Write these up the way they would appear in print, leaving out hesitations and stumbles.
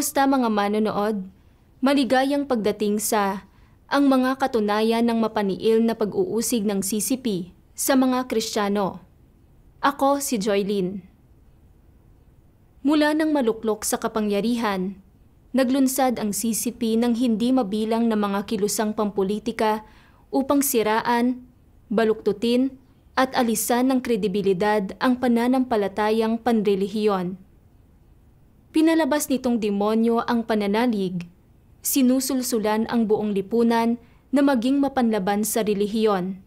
Kumusta mga manonood? Maligayang pagdating sa ang mga katunayan ng mapaniil na pag-uusig ng CCP sa mga Kristiyano. Ako si Joylyn. Mula nang maluklok sa kapangyarihan, naglunsad ang CCP ng hindi mabilang na mga kilusang pampolitika upang siraan, baluktutin at alisan ng kredibilidad ang pananampalatayang panrelihiyon. Pinalabas nitong demonyo ang pananalig, sinusulsulan ang buong lipunan na maging mapanlaban sa relihiyon.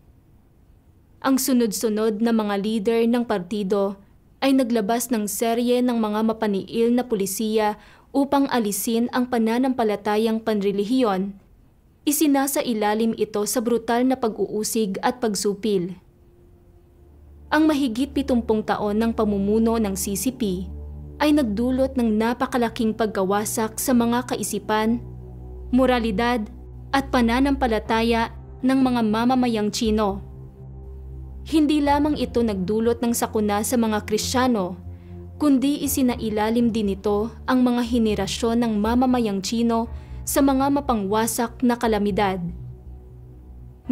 Ang sunod-sunod na mga leader ng partido ay naglabas ng serye ng mga mapaniil na pulisiya upang alisin ang pananampalatayang panrelihiyon. Isinasailalim ito sa brutal na pag-uusig at pagsupil. Ang mahigit 70 taon ng pamumuno ng CCP ay nagdulot ng napakalaking pagkawasak sa mga kaisipan, moralidad at pananampalataya ng mga mamamayang Tsino. Hindi lamang ito nagdulot ng sakuna sa mga Kristiyano, kundi isinailalim din nito ang mga henerasyon ng mamamayang Tsino sa mga mapangwasak na kalamidad.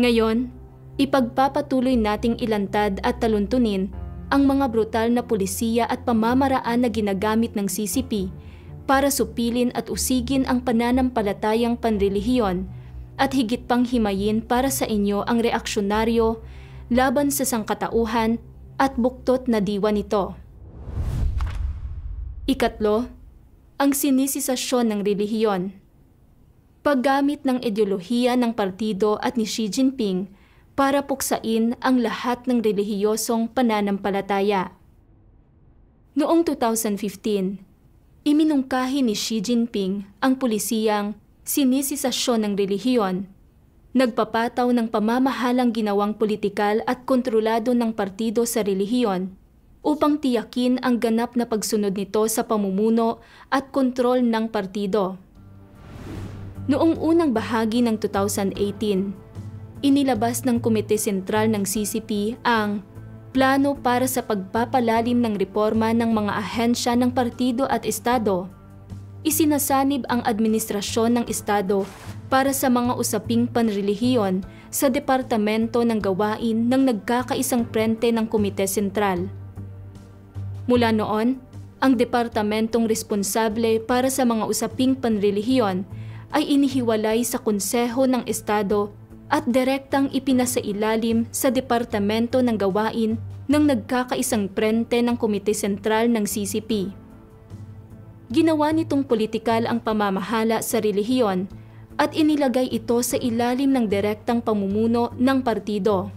Ngayon, ipagpapatuloy nating ilantad at taluntunin ang mga brutal na pulisiya at pamamaraan na ginagamit ng CCP para supilin at usigin ang pananampalatayang panrelihiyon at higit pang himayin para sa inyo ang reaksyonaryo laban sa sangkatauhan at buktot na diwa nito. Ikatlo, ang sinisisasyon ng relihiyon. Paggamit ng ideolohiya ng partido at ni Xi Jinping para puksain ang lahat ng relihiyosong pananampalataya. Noong 2015, iminungkahi ni Xi Jinping ang pulisiyang sinisisasyon ng relihiyon, nagpapataw ng pamamahalang ginawang politikal at kontrolado ng partido sa relihiyon upang tiyakin ang ganap na pagsunod nito sa pamumuno at kontrol ng partido. Noong unang bahagi ng 2018, inilabas ng Komite Sentral ng CCP ang plano para sa pagpapalalim ng reforma ng mga ahensya ng partido at estado. Isinasanib ang administrasyon ng estado para sa mga usaping panrelihiyon sa Departamento ng Gawain ng nagkakaisang prente ng Komite Sentral. Mula noon, ang departamentong responsable para sa mga usaping panrelihiyon ay inihiwalay sa Konseho ng Estado at direktang ipinasailalim sa Departamento ng Gawain ng nagkakaisang prente ng Komite Sentral ng CCP. Ginawa nitong politikal ang pamamahala sa relihiyon at inilagay ito sa ilalim ng direktang pamumuno ng partido.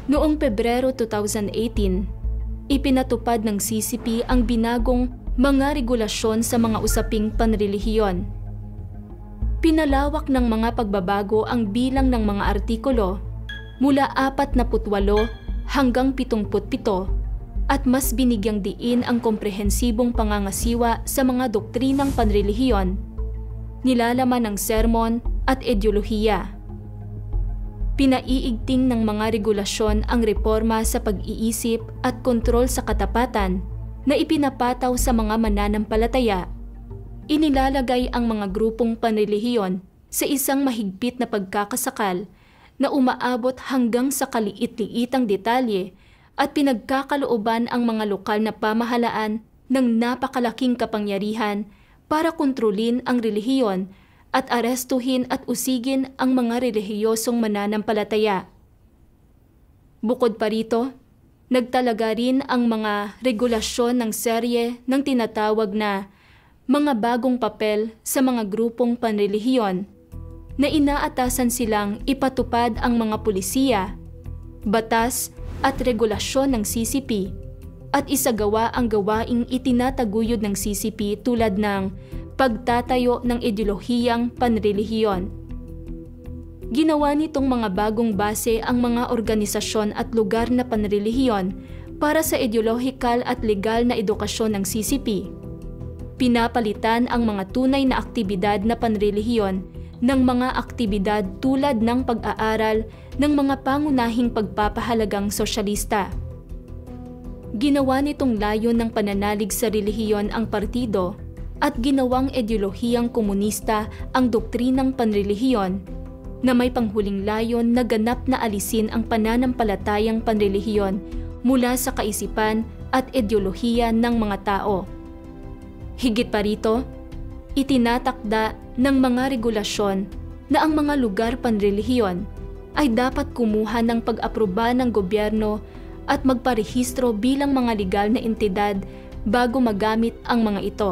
Noong Pebrero 2018, ipinatupad ng CCP ang binagong mga regulasyon sa mga usaping panrelihiyon. Pinalawak ng mga pagbabago ang bilang ng mga artikulo mula 48 hanggang 77 at mas binigyang diin ang komprehensibong pangangasiwa sa mga doktrinang panrelihiyon, nilalaman ng sermon at ideolohiya. Pinaiigting ng mga regulasyon ang reforma sa pag-iisip at kontrol sa katapatan na ipinapataw sa mga mananampalataya. Inilalagay ang mga grupong panrelihiyon sa isang mahigpit na pagkakasakal na umaabot hanggang sa kaliit-liitang detalye at pinagkakalooban ang mga lokal na pamahalaan ng napakalaking kapangyarihan para kontrolin ang relihiyon at arestuhin at usigin ang mga relihiyosong mananampalataya. Bukod pa rito, nagtalaga rin ang mga regulasyon ng serye ng tinatawag na mga bagong papel sa mga grupong panrelihiyon na inaatasan silang ipatupad ang mga pulisiya, batas at regulasyon ng CCP at isagawa ang gawaing itinataguyod ng CCP tulad ng pagtatayo ng ideolohiyang panrelihiyon. Ginawa nitong mga bagong base ang mga organisasyon at lugar na panrelihiyon para sa ideolohikal at legal na edukasyon ng CCP. Pinapalitan ang mga tunay na aktibidad na panrelihiyon ng mga aktibidad tulad ng pag-aaral ng mga pangunahing pagpapahalagang sosyalista. Ginawa nitong layon ng pananalig sa relihiyon ang partido at ginawang ideolohiyang komunista ang doktrinang panrelihiyon na may panghuling layon na ganap na alisin ang pananampalatayang panrelihiyon mula sa kaisipan at ideolohiya ng mga tao. Higit pa rito, itinatakda ng mga regulasyon na ang mga lugar panrelihiyon ay dapat kumuha ng pag-aproba ng gobyerno at magparehistro bilang mga legal na entidad bago magamit ang mga ito.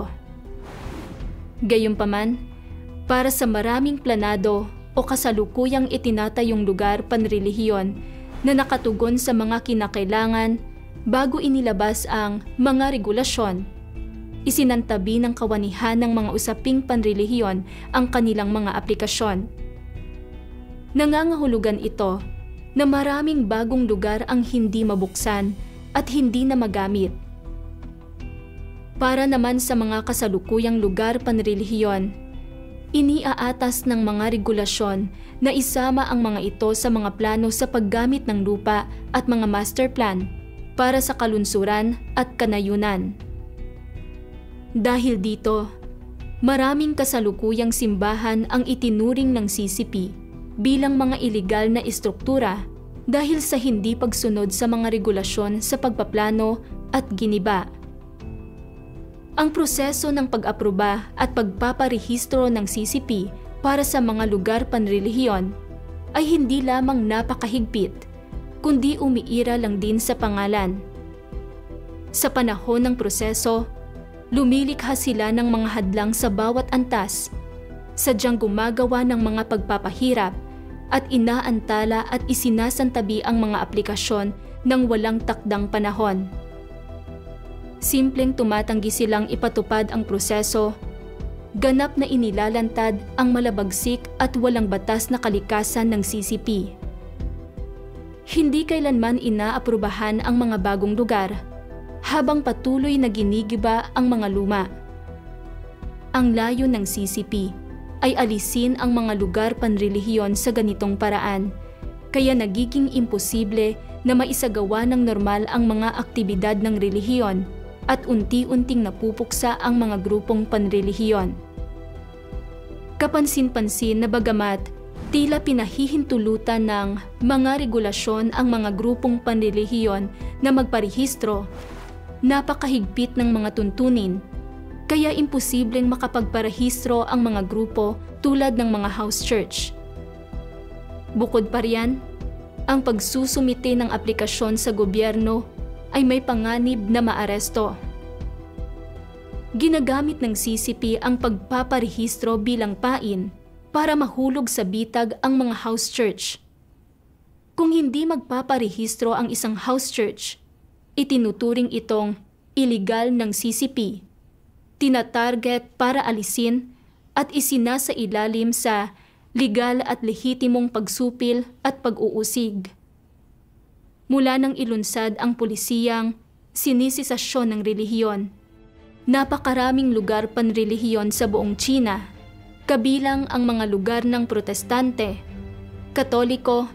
Gayunpaman, para sa maraming planado o kasalukuyang itinatayong lugar panrelihiyon na nakatugon sa mga kinakailangan bago inilabas ang mga regulasyon, isinantabi ng kawanihan ng mga usaping panrelihiyon ang kanilang mga aplikasyon. Nangangahulugan ito na maraming bagong lugar ang hindi mabuksan at hindi na magamit. Para naman sa mga kasalukuyang lugar panrelihiyon, iniaatas ng mga regulasyon na isama ang mga ito sa mga plano sa paggamit ng lupa at mga master plan para sa kalunsuran at kanayunan. Dahil dito, maraming kasalukuyang simbahan ang itinuring ng CCP bilang mga ilegal na istruktura dahil sa hindi pagsunod sa mga regulasyon sa pagpaplano at giniba. Ang proseso ng pag-aproba at pagpaparehistro ng CCP para sa mga lugar panrelihiyon ay hindi lamang napakahigpit, kundi umiira lang din sa pangalan. Sa panahon ng proseso, lumilikha sila ng mga hadlang sa bawat antas, sadyang gumagawa ng mga pagpapahirap at inaantala at isinasantabi ang mga aplikasyon ng walang takdang panahon. Simpleng tumatanggi silang ipatupad ang proseso, ganap na inilalantad ang malabagsik at walang batas na kalikasan ng CCP. Hindi kailanman inaaprubahan ang mga bagong lugar, habang patuloy na ginigiba ang mga luma. Ang layo ng CCP ay alisin ang mga lugar panrelihiyon sa ganitong paraan, kaya nagiging imposible na maisagawa ng normal ang mga aktibidad ng relihiyon at unti-unting napupuksa ang mga grupong panrelihiyon. Kapansin-pansin na bagamat tila pinahihintulutan ng mga regulasyon ang mga grupong panrelihiyon na magparehistro, napakahigpit ng mga tuntunin, kaya imposibleng makapagparehistro ang mga grupo tulad ng mga house church. Bukod pa riyan, ang pagsusumite ng aplikasyon sa gobyerno ay may panganib na maaresto. Ginagamit ng CCP ang pagpaparehistro bilang pain para mahulog sa bitag ang mga house church. Kung hindi magpaparehistro ang isang house church, itinuturing itong illegal ng CCP, tinatarget para alisin at isinasailalim sa legal at lehitimong pagsupil at pag-uusig. Mula nang ilunsad ang pulisiyang sinisisasyon ng relihiyon, napakaraming lugar panrelihiyon sa buong China, kabilang ang mga lugar ng Protestante, Katoliko,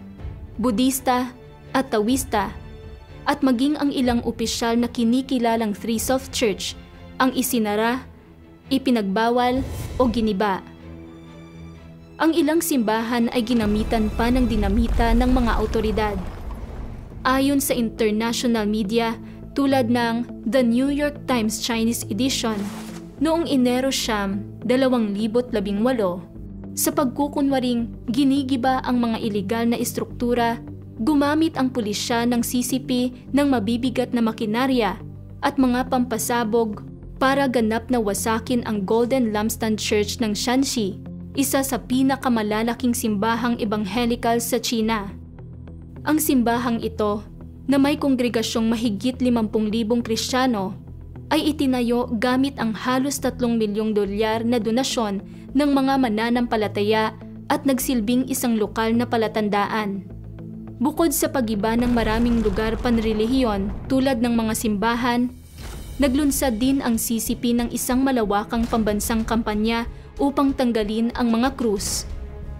Budista at Taoista, at maging ang ilang opisyal na kinikilalang Threes of Church ang isinara, ipinagbawal o giniba. Ang ilang simbahan ay ginamitan pa ng dinamita ng mga autoridad. Ayon sa international media tulad ng The New York Times Chinese Edition, noong Enero 2018, sa pagkukunwaring ginigiba ang mga ilegal na istruktura, gumamit ang pulisya ng CCP ng mabibigat na makinarya at mga pampasabog para ganap na wasakin ang Golden Lampstand Church ng Shanxi, isa sa pinakamalalaking simbahang ebanghelikal sa China. Ang simbahang ito, na may kongregasyong mahigit 50,000 Kristiyano, ay itinayo gamit ang halos $3 milyong na donasyon ng mga mananampalataya at nagsilbing isang lokal na palatandaan. Bukod sa pag-iba ng maraming lugar panrelihiyon tulad ng mga simbahan, naglunsad din ang CCP ng isang malawakang pambansang kampanya upang tanggalin ang mga krus.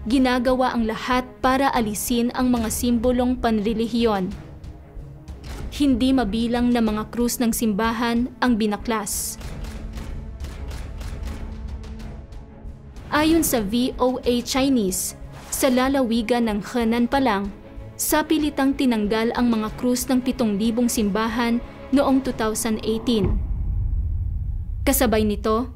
Ginagawa ang lahat para alisin ang mga simbolong panrelihiyon. Hindi mabilang na mga krus ng simbahan ang binaklas. Ayon sa VOA Chinese, sa lalawigan ng Henan pa lang, sapilitang tinanggal ang mga krus ng 7,000 simbahan noong 2018. Kasabay nito,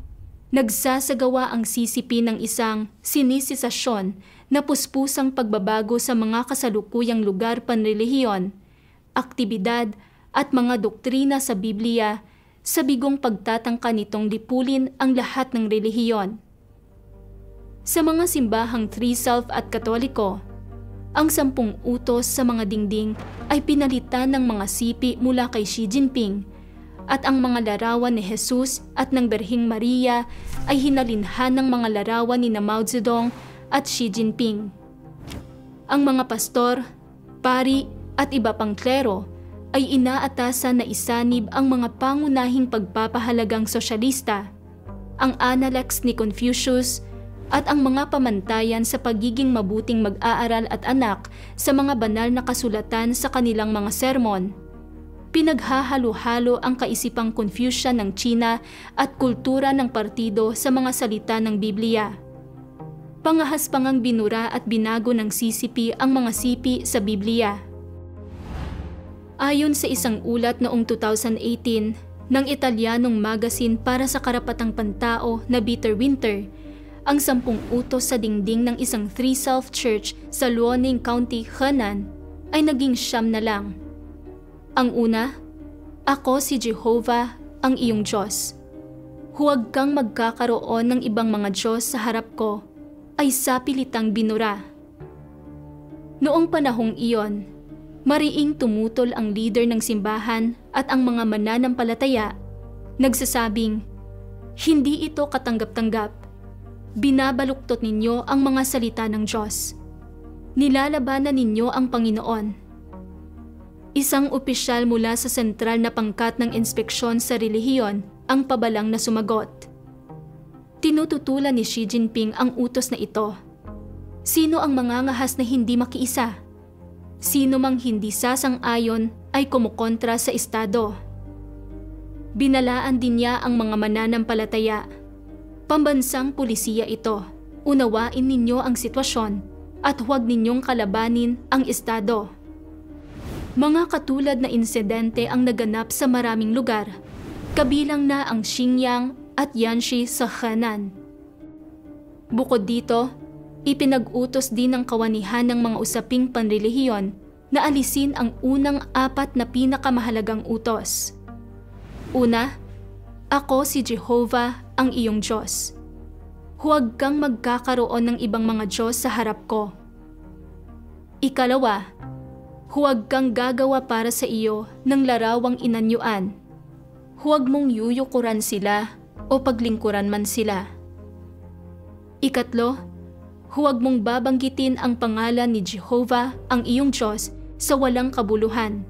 nagsasagawa ang CCP ng isang sinisisasyon na puspusang pagbabago sa mga kasalukuyang lugar panrelihiyon, aktibidad at mga doktrina sa Biblia sa bigong pagtatangka nitong lipulin ang lahat ng relihiyon. Sa mga simbahang Three Self at Katoliko, ang 10 utos sa mga dingding ay pinalitan ng mga sipi mula kay Xi Jinping at ang mga larawan ni Jesus at ng Berhing Maria ay hinalinhan ng mga larawan ni Mao Zedong at Xi Jinping. Ang mga pastor, pari at iba pang klero ay inaatasan na isanib ang mga pangunahing pagpapahalagang sosyalista, ang Analects ni Confucius at ang mga pamantayan sa pagiging mabuting mag-aaral at anak sa mga banal na kasulatan sa kanilang mga sermon. Pinaghahalo-halo ang kaisipang Confucian ng China at kultura ng partido sa mga salita ng Biblia. Pangahaspangang binura at binago ng CCP ang mga sipi sa Biblia. Ayon sa isang ulat noong 2018 ng Italyanong magazine para sa karapatang pantao na Bitter Winter, ang 10 utos sa dingding ng isang Three Self Church sa Liaoning County, Henan ay naging 9 na lang. Ang una, "Ako si Jehovah, ang iyong Diyos. Huwag kang magkakaroon ng ibang mga Diyos sa harap ko," ay sapilitang binura. Noong panahong iyon, mariing tumutol ang leader ng simbahan at ang mga mananampalataya, nagsasabing, "Hindi ito katanggap-tanggap. Binabaluktot ninyo ang mga salita ng Diyos. Nilalabanan ninyo ang Panginoon." Isang opisyal mula sa sentral na pangkat ng inspeksyon sa relihiyon ang pabalang na sumagot. Tinututulan ni Xi Jinping ang utos na ito. Sino ang mangangahas na hindi makiisa? Sino mang hindi sasang-ayon ay kumukontra sa Estado. Binalaan din niya ang mga mananampalataya. Pambansang pulisiya ito. Unawain ninyo ang sitwasyon at huwag ninyong kalabanin ang Estado. Mga katulad na insidente ang naganap sa maraming lugar, kabilang na ang Xinjiang at Yanshi sa Henan. Bukod dito, ipinag-utos din ng kawanihan ng mga usaping panrelihiyon na alisin ang unang 4 na pinakamahalagang utos. Una, "Ako si Jehovah, ang iyong Diyos. Huwag kang magkakaroon ng ibang mga Diyos sa harap ko." Ikalawa, "Huwag kang gagawa para sa iyo ng larawang inanyuan. Huwag mong yuyukuran sila o paglingkuran man sila." Ikatlo, "Huwag mong babanggitin ang pangalan ni Jehovah, ang iyong Diyos, sa walang kabuluhan."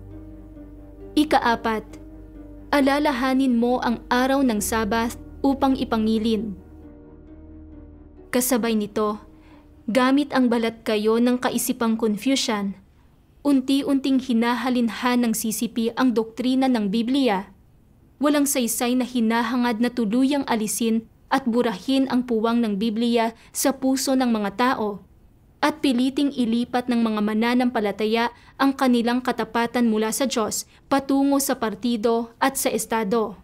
Ika-4, "Alalahanin mo ang araw ng Sabat upang ipangilin." Kasabay nito, gamit ang balat kayo ng kaisipang Confucian, unti-unting hinahalinhan ng CCP ang doktrina ng Biblia. Walang saysay na hinahangad na tuluyang alisin at burahin ang puwang ng Biblia sa puso ng mga tao at piliting ilipat ng mga mananampalataya ang kanilang katapatan mula sa Diyos patungo sa partido at sa Estado.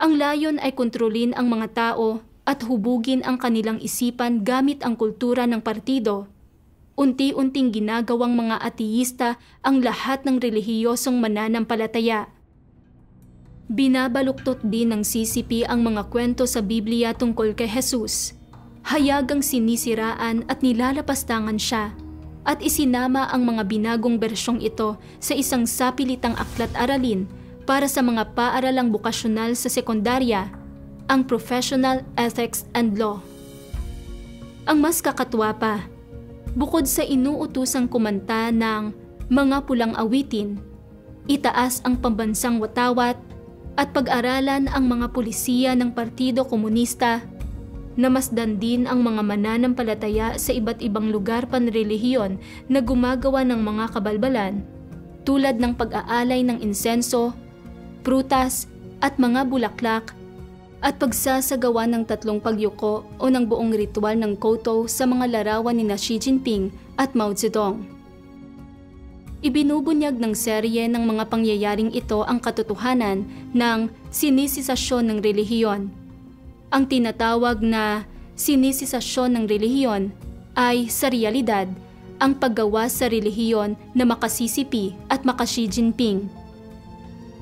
Ang layon ay kontrolin ang mga tao at hubugin ang kanilang isipan gamit ang kultura ng partido. Unti-unting ginagawang mga ateísta ang lahat ng relihiyosong mananampalataya. Binabaluktot din ng CCP ang mga kwento sa Biblia tungkol kay Jesus. Hayagang sinisiraan at nilalapastangan siya at isinama ang mga binagong bersyong ito sa isang sapilitang aklat-aralin para sa mga paaralang bukasyonal sa sekundarya, ang Professional Ethics and Law. Ang mas kakatwa pa, bukod sa inuutusang kumanta ng mga pulang awitin, itaas ang pambansang watawat at pag-aralan ang mga pulisiya ng Partido Komunista, namasdan din ang mga mananampalataya sa iba't ibang lugar panrelihiyon na gumagawa ng mga kabalbalan tulad ng pag-aalay ng insenso, prutas at mga bulaklak at pagsasagawa ng 3 pagyuko o ng buong ritual ng Koto sa mga larawan ni Xi Jinping at Mao Zedong. Ibinubunyag ng serye ng mga pangyayaring ito ang katotohanan ng sinisisasyon ng relihiyon. Ang tinatawag na sinisisasyon ng relihiyon ay sa realidad ang paggawa sa relihiyon na maka-CCP at maka-Xi Jinping.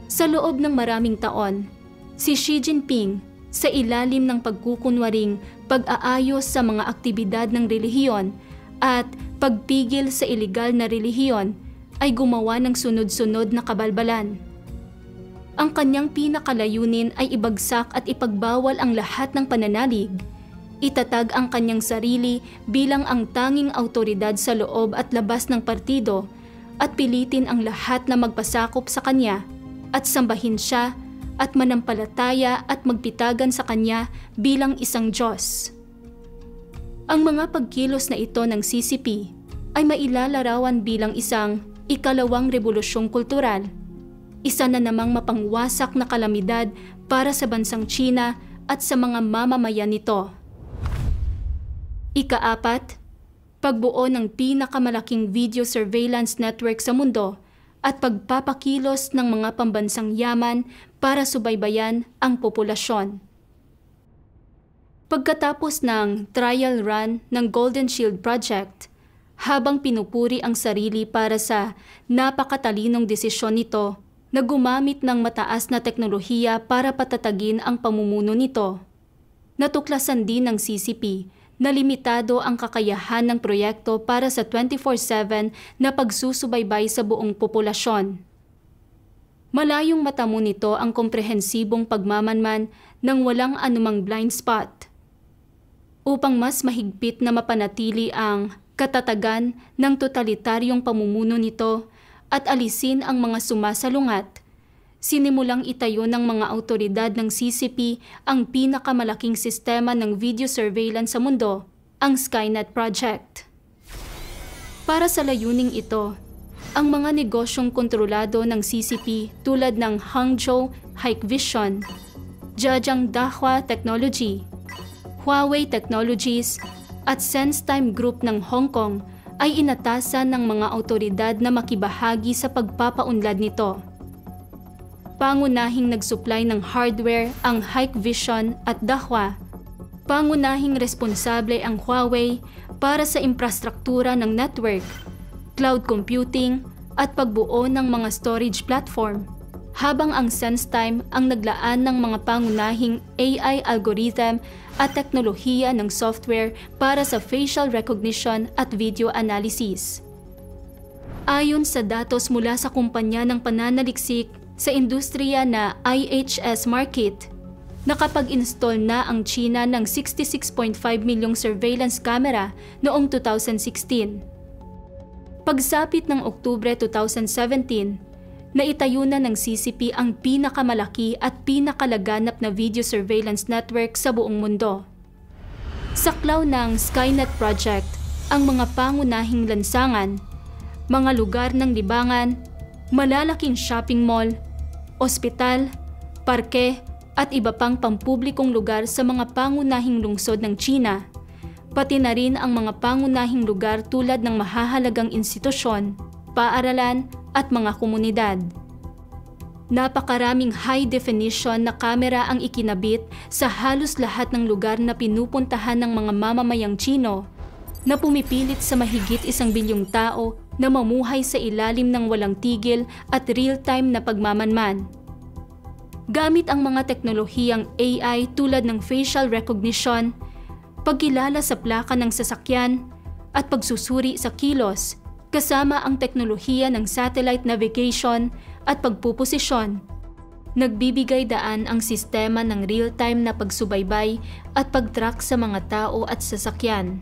Sa loob ng maraming taon, si Xi Jinping sa ilalim ng pagkukunwaring pag-aayos sa mga aktibidad ng relihiyon at pagpigil sa ilegal na relihiyon ay gumawa ng sunod-sunod na kabalbalan. Ang kanyang pinakalayunin ay ibagsak at ipagbawal ang lahat ng pananalig, itatag ang kanyang sarili bilang ang tanging awtoridad sa loob at labas ng partido at pilitin ang lahat na magpasakop sa kanya at sambahin siya at manampalataya at magpitagan sa kanya bilang isang Diyos. Ang mga pagkilos na ito ng CCP ay mailalarawan bilang isang ikalawang rebolusyong kultural, isa na namang mapangwasak na kalamidad para sa bansang China at sa mga mamamayan nito. Ika-4, pagbuo ng pinakamalaking video surveillance network sa mundo at pagpapakilos ng mga pambansang yaman para subaybayan ang populasyon. Pagkatapos ng trial run ng Golden Shield Project, habang pinupuri ang sarili para sa napakatalinong desisyon nito na gumamit ng mataas na teknolohiya para patatagin ang pamumuno nito, natuklasan din ng CCP na limitado ang kakayahan ng proyekto para sa 24/7 na pagsusubaybay sa buong populasyon. Malayong matamo nito ang komprehensibong pagmamanman ng walang anumang blind spot. Upang mas mahigpit na mapanatili ang katatagan ng totalitaryong pamumuno nito at alisin ang mga sumasalungat, sinimulang itayo ng mga awtoridad ng CCP ang pinakamalaking sistema ng video surveillance sa mundo, ang Skynet Project. Para sa layuning ito, ang mga negosyong kontrolado ng CCP tulad ng Hangzhou Hikvision, Zhejiang Dahua Technology, Huawei Technologies at SenseTime Group ng Hong Kong ay inatasan ng mga awtoridad na makibahagi sa pagpapaunlad nito. Pangunahing nagsupply ng hardware ang Hikvision at Dahua. Pangunahing responsable ang Huawei para sa infrastruktura ng network, cloud computing at pagbuo ng mga storage platform, habang ang SenseTime ang naglaan ng mga pangunahing AI algorithm at teknolohiya ng software para sa facial recognition at video analysis. Ayon sa datos mula sa kumpanya ng pananaliksik sa industriya na IHS Markit, nakapag-install na ang China ng 66.5 milyong surveillance camera noong 2016. Pagsapit ng Oktubre 2017, naitayo na ng CCP ang pinakamalaki at pinakalaganap na video surveillance network sa buong mundo. Saklaw ng Skynet Project ang mga pangunahing lansangan, mga lugar ng libangan, malalaking shopping mall, ospital, parke at iba pang pampublikong lugar sa mga pangunahing lungsod ng China, pati na rin ang mga pangunahing lugar tulad ng mahahalagang institusyon, paaralan at mga komunidad. Napakaraming high-definition na kamera ang ikinabit sa halos lahat ng lugar na pinupuntahan ng mga mamamayang Chino na pumipilit sa mahigit 1 bilyong tao na mamuhay sa ilalim ng walang tigil at real-time na pagmamanman. Gamit ang mga teknolohiyang AI tulad ng facial recognition, pagkilala sa plaka ng sasakyan, at pagsusuri sa kilos, kasama ang teknolohiya ng satellite navigation at pagpuposisyon, nagbibigay daan ang sistema ng real-time na pagsubaybay at pag-track sa mga tao at sasakyan.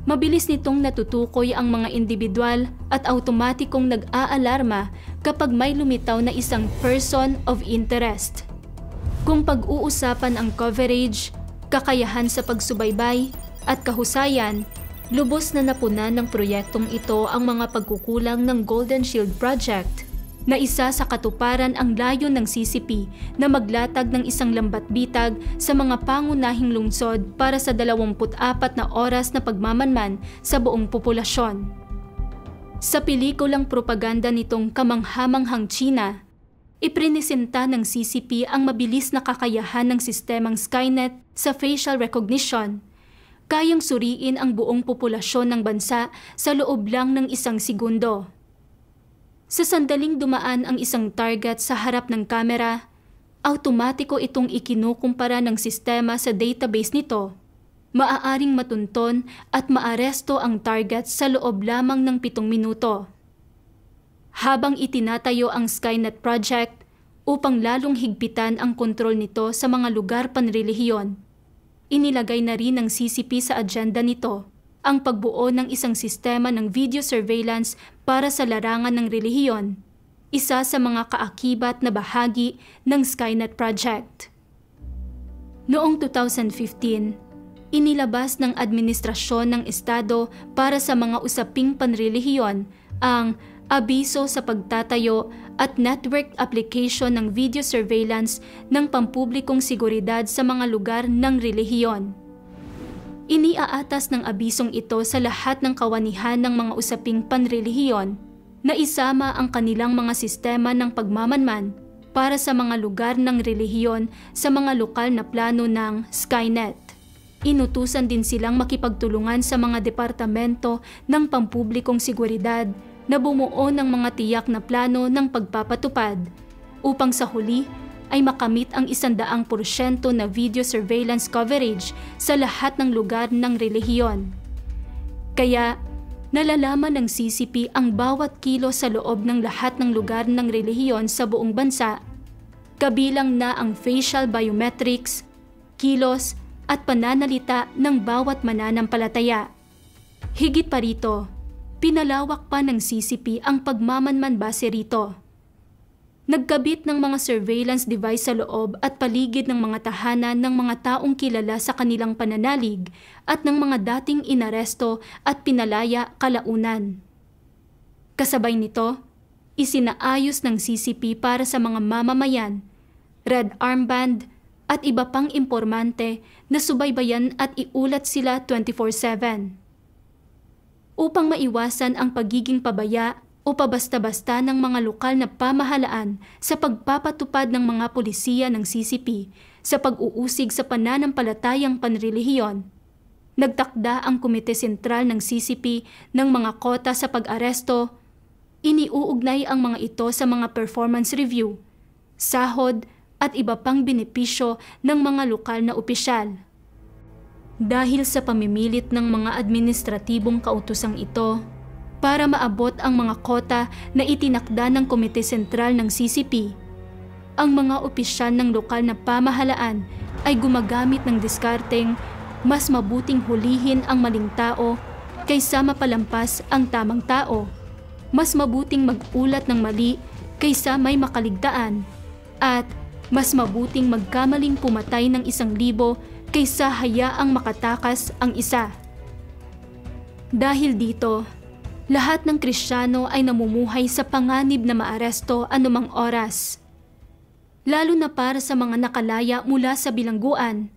Mabilis nitong natutukoy ang mga individual at automatikong nag-aalarma kapag may lumitaw na isang person of interest. Kung pag-uusapan ang coverage, kakayahan sa pagsubaybay at kahusayan, lubos na napunan ng proyektong ito ang mga pagkukulang ng Golden Shield Project. na isa sa katuparan ang layon ng CCP na maglatag ng isang lambatbitag sa mga pangunahing lungsod para sa 24 na oras na pagmamanman sa buong populasyon. Sa pelikulang propaganda nitong kamanghamanghang China, iprinesenta ng CCP ang mabilis na kakayahan ng sistemang Skynet sa facial recognition. Kayang suriin ang buong populasyon ng bansa sa loob lang ng 1 segundo. Sa sandaling dumaan ang isang target sa harap ng kamera, automatiko itong ikinukumpara ng sistema sa database nito. Maaaring matunton at maaresto ang target sa loob lamang ng 7 minuto. Habang itinatayo ang Skynet Project upang lalong higpitan ang kontrol nito sa mga lugar panrelihiyon, inilagay na rin ng CCP sa agenda nito ang pagbuo ng isang sistema ng video surveillance para sa larangan ng relihiyon, isa sa mga kaakibat na bahagi ng Skynet Project. Noong 2015, inilabas ng Administrasyon ng Estado para sa mga usaping panrelihiyon ang Abiso sa Pagtatayo at Network Application ng Video Surveillance ng Pampublikong Seguridad sa mga lugar ng relihiyon. Iniaatas ng abisong ito sa lahat ng kawanihan ng mga usaping panrelihiyon na isama ang kanilang mga sistema ng pagmamanman para sa mga lugar ng relihiyon sa mga lokal na plano ng Skynet. Inutusan din silang makipagtulungan sa mga departamento ng pampublikong seguridad na bumuo ng mga tiyak na plano ng pagpapatupad upang sa huli ay makamit ang 100% na video surveillance coverage sa lahat ng lugar ng relihiyon. Kaya, nalalaman ng CCP ang bawat kilo sa loob ng lahat ng lugar ng relihiyon sa buong bansa, kabilang na ang facial biometrics, kilos at pananalita ng bawat mananampalataya. Higit pa rito, pinalawak pa ng CCP ang pagmamanman base rito. Nagkabit ng mga surveillance device sa loob at paligid ng mga tahanan ng mga taong kilala sa kanilang pananalig at ng mga dating inaresto at pinalaya kalaunan. Kasabay nito, isinaayos ng CCP para sa mga mamamayan, red armband at iba pang impormante na subaybayan at iulat sila 24/7. Upang maiwasan ang pagiging pabaya o pabasta-basta ng mga lokal na pamahalaan sa pagpapatupad ng mga pulisiya ng CCP sa pag-uusig sa pananampalatayang panrelihiyon, nagtakda ang Komite Sentral ng CCP ng mga kota sa pag-aresto. Iniuugnay ang mga ito sa mga performance review, sahod at iba pang benepisyo ng mga lokal na opisyal. Dahil sa pamimilit ng mga administratibong kautosang ito, para maabot ang mga kota na itinakda ng Komite Sentral ng CCP, ang mga opisyal ng lokal na pamahalaan ay gumagamit ng diskarteng mas mabuting hulihin ang maling tao kaysa mapalampas ang tamang tao, mas mabuting mag-ulat ng mali kaysa may makaligtaan, at mas mabuting magkamaling pumatay ng 1,000 kaysa hayaang makatakas ang isa. Dahil dito, lahat ng Kristiyano ay namumuhay sa panganib na maaresto anumang oras. Lalo na para sa mga nakalaya mula sa bilangguan,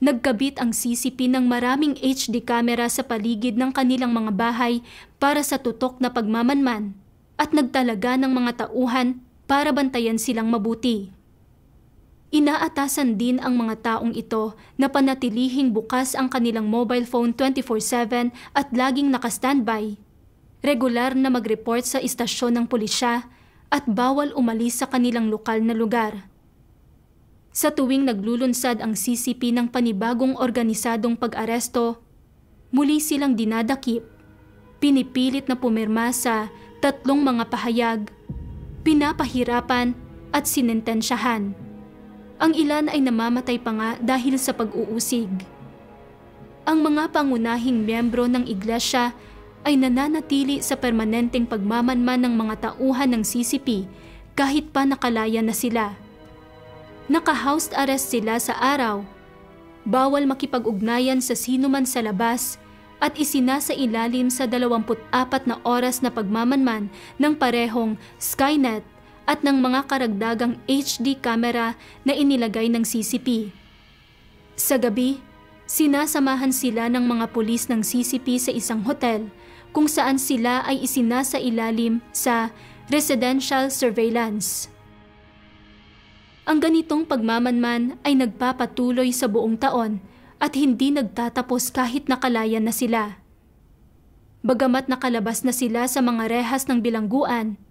nagkabit ang CCP ng maraming HD camera sa paligid ng kanilang mga bahay para sa tutok na pagmamanman at nagtalaga ng mga tauhan para bantayan silang mabuti. Inaatasan din ang mga taong ito na panatilihing bukas ang kanilang mobile phone 24/7 at laging naka-standby. Regular na mag-report sa istasyon ng pulisya at bawal umalis sa kanilang lokal na lugar. Sa tuwing naglulunsad ang CCP ng panibagong organisadong pag-aresto, muli silang dinadakip, pinipilit na pumirma sa 3 mga pahayag, pinapahirapan at sinentensyahan. Ang ilan ay namamatay pa nga dahil sa pag-uusig. Ang mga pangunahing miyembro ng iglesia ay nananatili sa permanenteng pagmamanman ng mga tauhan ng CCP kahit pa nakalaya na sila. Naka-house arrest sila sa araw, bawal makipag-ugnayan sa sinuman sa labas at isinasa ilalim sa 24 na oras na pagmamanman ng parehong Skynet at ng mga karagdagang HD camera na inilagay ng CCP. Sa gabi, sinasamahan sila ng mga pulis ng CCP sa isang hotel kung saan sila ay isinasailalim sa residential surveillance. Ang ganitong pagmamanman ay nagpapatuloy sa buong taon at hindi nagtatapos kahit nakalayan na sila. Bagamat nakalabas na sila sa mga rehas ng bilangguan,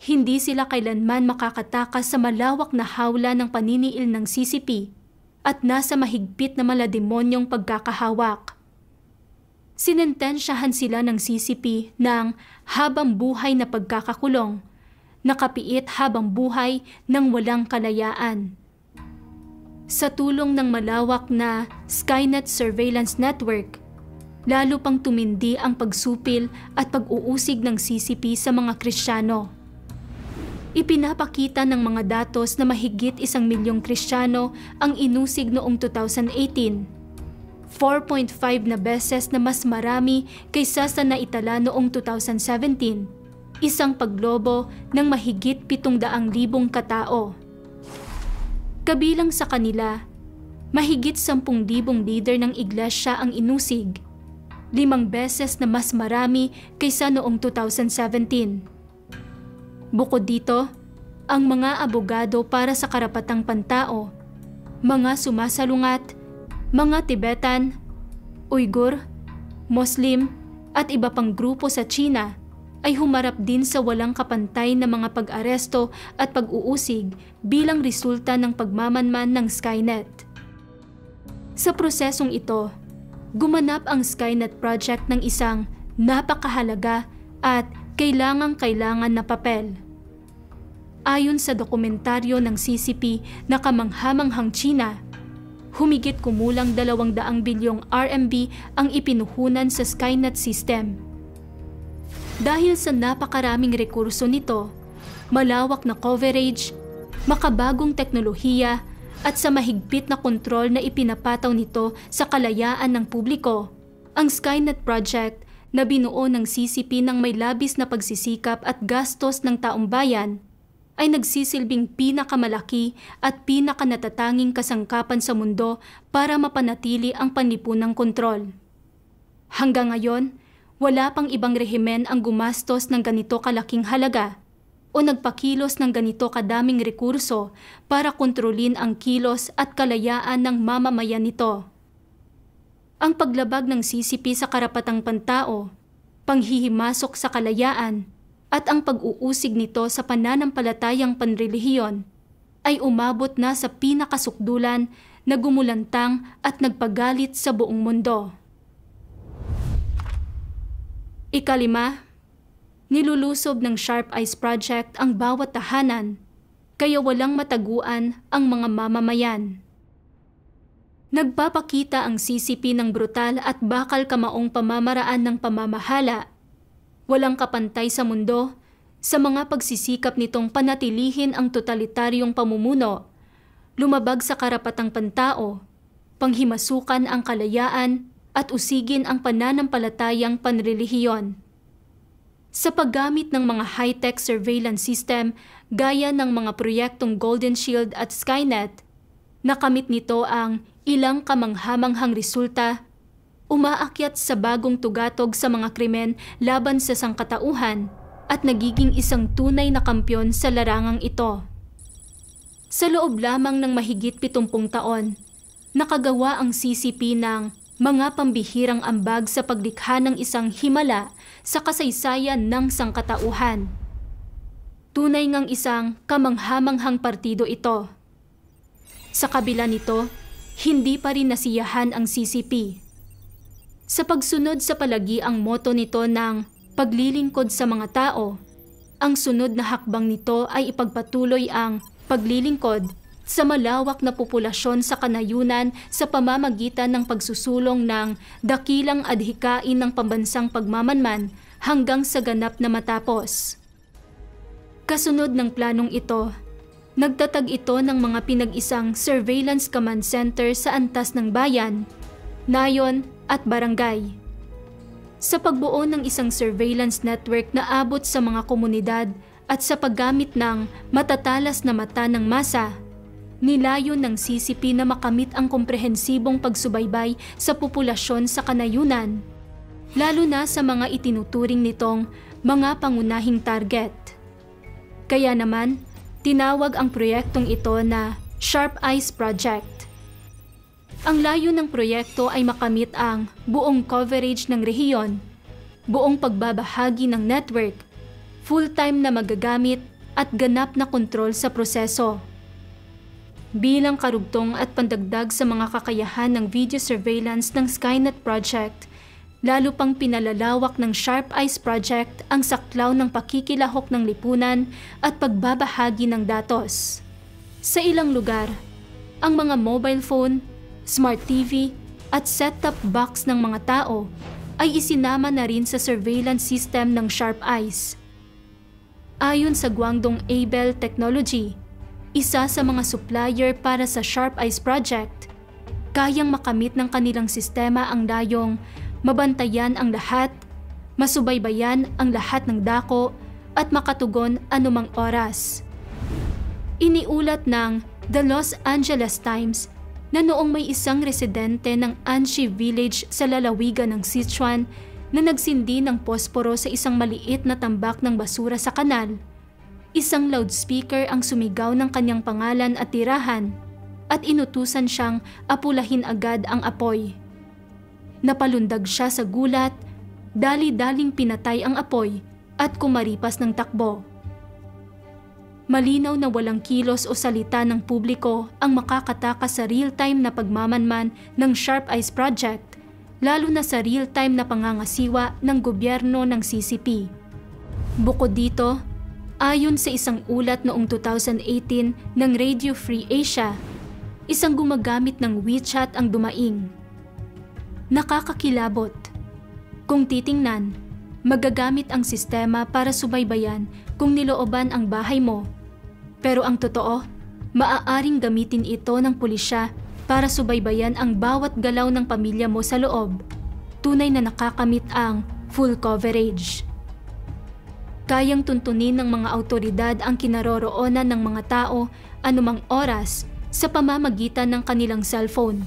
hindi sila kailanman makakatakas sa malawak na hawla ng paniniil ng CCP at nasa mahigpit na malademonyong pagkakahawak. Sinentensyahan sila ng CCP ng habang buhay na pagkakakulong, nakapiit habang buhay ng walang kalayaan. Sa tulong ng malawak na Skynet Surveillance Network, lalo pang tumindi ang pagsupil at pag-uusig ng CCP sa mga Kristiyano. Ipinapakita ng mga datos na mahigit 1 milyong Kristiyano ang inusig noong 2018, 4.5 na beses na mas marami kaysa sa naitala noong 2017, isang paglobo ng mahigit 700,000 katao. Kabilang sa kanila, mahigit 10,000 leader ng iglesia ang inusig, 5 beses na mas marami kaysa noong 2017. Bukod dito, ang mga abogado para sa karapatang pantao, mga sumasalungat, mga Tibetan, Uyghur, Muslim at iba pang grupo sa China ay humarap din sa walang kapantay na mga pag-aresto at pag-uusig bilang resulta ng pagmamanman ng Skynet. Sa prosesong ito, gumanap ang Skynet Project ng isang napakahalaga at kailangang-kailangan na papel. Ayon sa dokumentaryo ng CCP na kamanghamanghang China, humigit kumulang 200 bilyong RMB ang ipinuhunan sa Skynet system. Dahil sa napakaraming rekurso nito, malawak na coverage, makabagong teknolohiya at sa mahigpit na kontrol na ipinapataw nito sa kalayaan ng publiko, ang Skynet Project na binuo ng CCP ng may labis na pagsisikap at gastos ng taong bayan ay nagsisilbing pinakamalaki at pinakanatatanging kasangkapan sa mundo para mapanatili ang panlipunang kontrol. Hanggang ngayon, wala pang ibang rehimen ang gumastos ng ganito kalaking halaga o nagpakilos ng ganito kadaming rekurso para kontrolin ang kilos at kalayaan ng mamamayan nito. Ang paglabag ng CCP sa karapatang pantao, panghihimasok sa kalayaan, at ang pag-uusig nito sa pananampalatayang panrelihiyon ay umabot na sa pinakasukdulan na gumulantang at nagpagalit sa buong mundo. Ikalima, nilulusob ng Sharp Eyes Project ang bawat tahanan, kaya walang mataguan ang mga mamamayan. Nagpapakita ang CCP ng brutal at bakal kamaong pamamaraan ng pamamahala, walang kapantay sa mundo, sa mga pagsisikap nitong panatilihin ang totalitaryong pamumuno, lumabag sa karapatang pantao, panghimasukan ang kalayaan at usigin ang pananampalatayang panrelihiyon. Sa paggamit ng mga high-tech surveillance system gaya ng mga proyektong Golden Shield at Skynet, nakamit nito ang ilang kamanghamanghang resulta, umaakyat sa bagong tugatog sa mga krimen laban sa sangkatauhan at nagiging isang tunay na kampyon sa larangang ito. Sa loob lamang ng mahigit 70 taon, nakagawa ang CCP ng mga pambihirang ambag sa paglikha ng isang himala sa kasaysayan ng sangkatauhan. Tunay ngang isang kamanghamanghang partido ito. Sa kabila nito, hindi pa rin nasiyahan ang CCP. Sa pagsunod sa palagiang moto nito ng paglilingkod sa mga tao, ang sunod na hakbang nito ay ipagpatuloy ang paglilingkod sa malawak na populasyon sa kanayunan sa pamamagitan ng pagsusulong ng dakilang adhikain ng pambansang pagmamanman hanggang sa ganap na matapos. Kasunod ng planong ito, nagtatag ito ng mga pinag-isang surveillance command center sa antas ng bayan, nayon at barangay. Sa pagbuo ng isang surveillance network na abot sa mga komunidad At sa paggamit ng matatalas na mata ng masa, nilayon ng CCP na makamit ang komprehensibong pagsubaybay sa populasyon sa kanayunan, lalo na sa mga itinuturing nitong mga pangunahing target. Kaya naman, tinawag ang proyektong ito na Sharp Eyes Project. Ang layo ng proyekto ay makamit ang buong coverage ng rehiyon, buong pagbabahagi ng network, full-time na magagamit at ganap na kontrol sa proseso. Bilang karugtong at pandagdag sa mga kakayahan ng video surveillance ng Skynet Project, lalo pang pinalalawak ng Sharp Eyes Project ang saklaw ng pakikilahok ng lipunan at pagbabahagi ng datos. Sa ilang lugar, ang mga mobile phone, smart TV at set-top box ng mga tao ay isinama na rin sa surveillance system ng Sharp Eyes. Ayon sa Guangdong Abel Technology, isa sa mga supplier para sa Sharp Eyes Project, kayang makamit ng kanilang sistema ang dayong mabantayan ang lahat, masubaybayan ang lahat ng dako at makatugon anumang oras. Iniulat ng The Los Angeles Times na noong may isang residente ng Anshi Village sa lalawigan ng Sichuan na nagsindi ng posporo sa isang maliit na tambak ng basura sa kanal, isang loudspeaker ang sumigaw ng kanyang pangalan at tirahan at inutusan siyang apulahin agad ang apoy. Napalundag siya sa gulat, dali-daling pinatay ang apoy at kumaripas ng takbo. Malinaw na walang kilos o salita ng publiko ang makakatakas sa real-time na pagmamanman ng Sharp Eyes Project, lalo na sa real-time na pangangasiwa ng gobyerno ng CCP. Bukod dito, ayon sa isang ulat noong 2018 ng Radio Free Asia, isang gumagamit ng WeChat ang dumaing. Nakakakilabot. Kung titingnan, magagamit ang sistema para subaybayan kung nilooban ang bahay mo. Pero ang totoo, maaaring gamitin ito ng pulisya para subaybayan ang bawat galaw ng pamilya mo sa loob. Tunay na nakakamit ang full coverage. Kayang tuntunin ng mga awtoridad ang kinaroroonan ng mga tao anumang oras sa pamamagitan ng kanilang cellphone.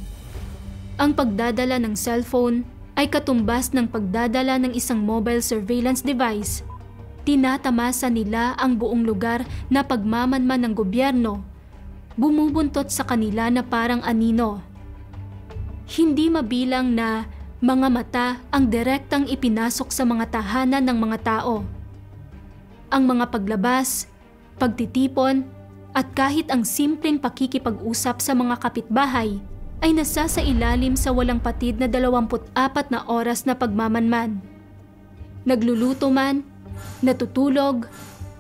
Ang pagdadala ng cellphone ay katumbas ng pagdadala ng isang mobile surveillance device. Tinatamasa nila ang buong lugar na pagmamanman ng gobyerno, bumubuntot sa kanila na parang anino. Hindi mabilang na mga mata ang direktang ipinasok sa mga tahanan ng mga tao. Ang mga paglabas, pagtitipon, at kahit ang simpleng pakikipag-usap sa mga kapitbahay ay nasa sa ilalim sa walang patid na 24 na oras na pagmamanman. Nagluluto man, natutulog,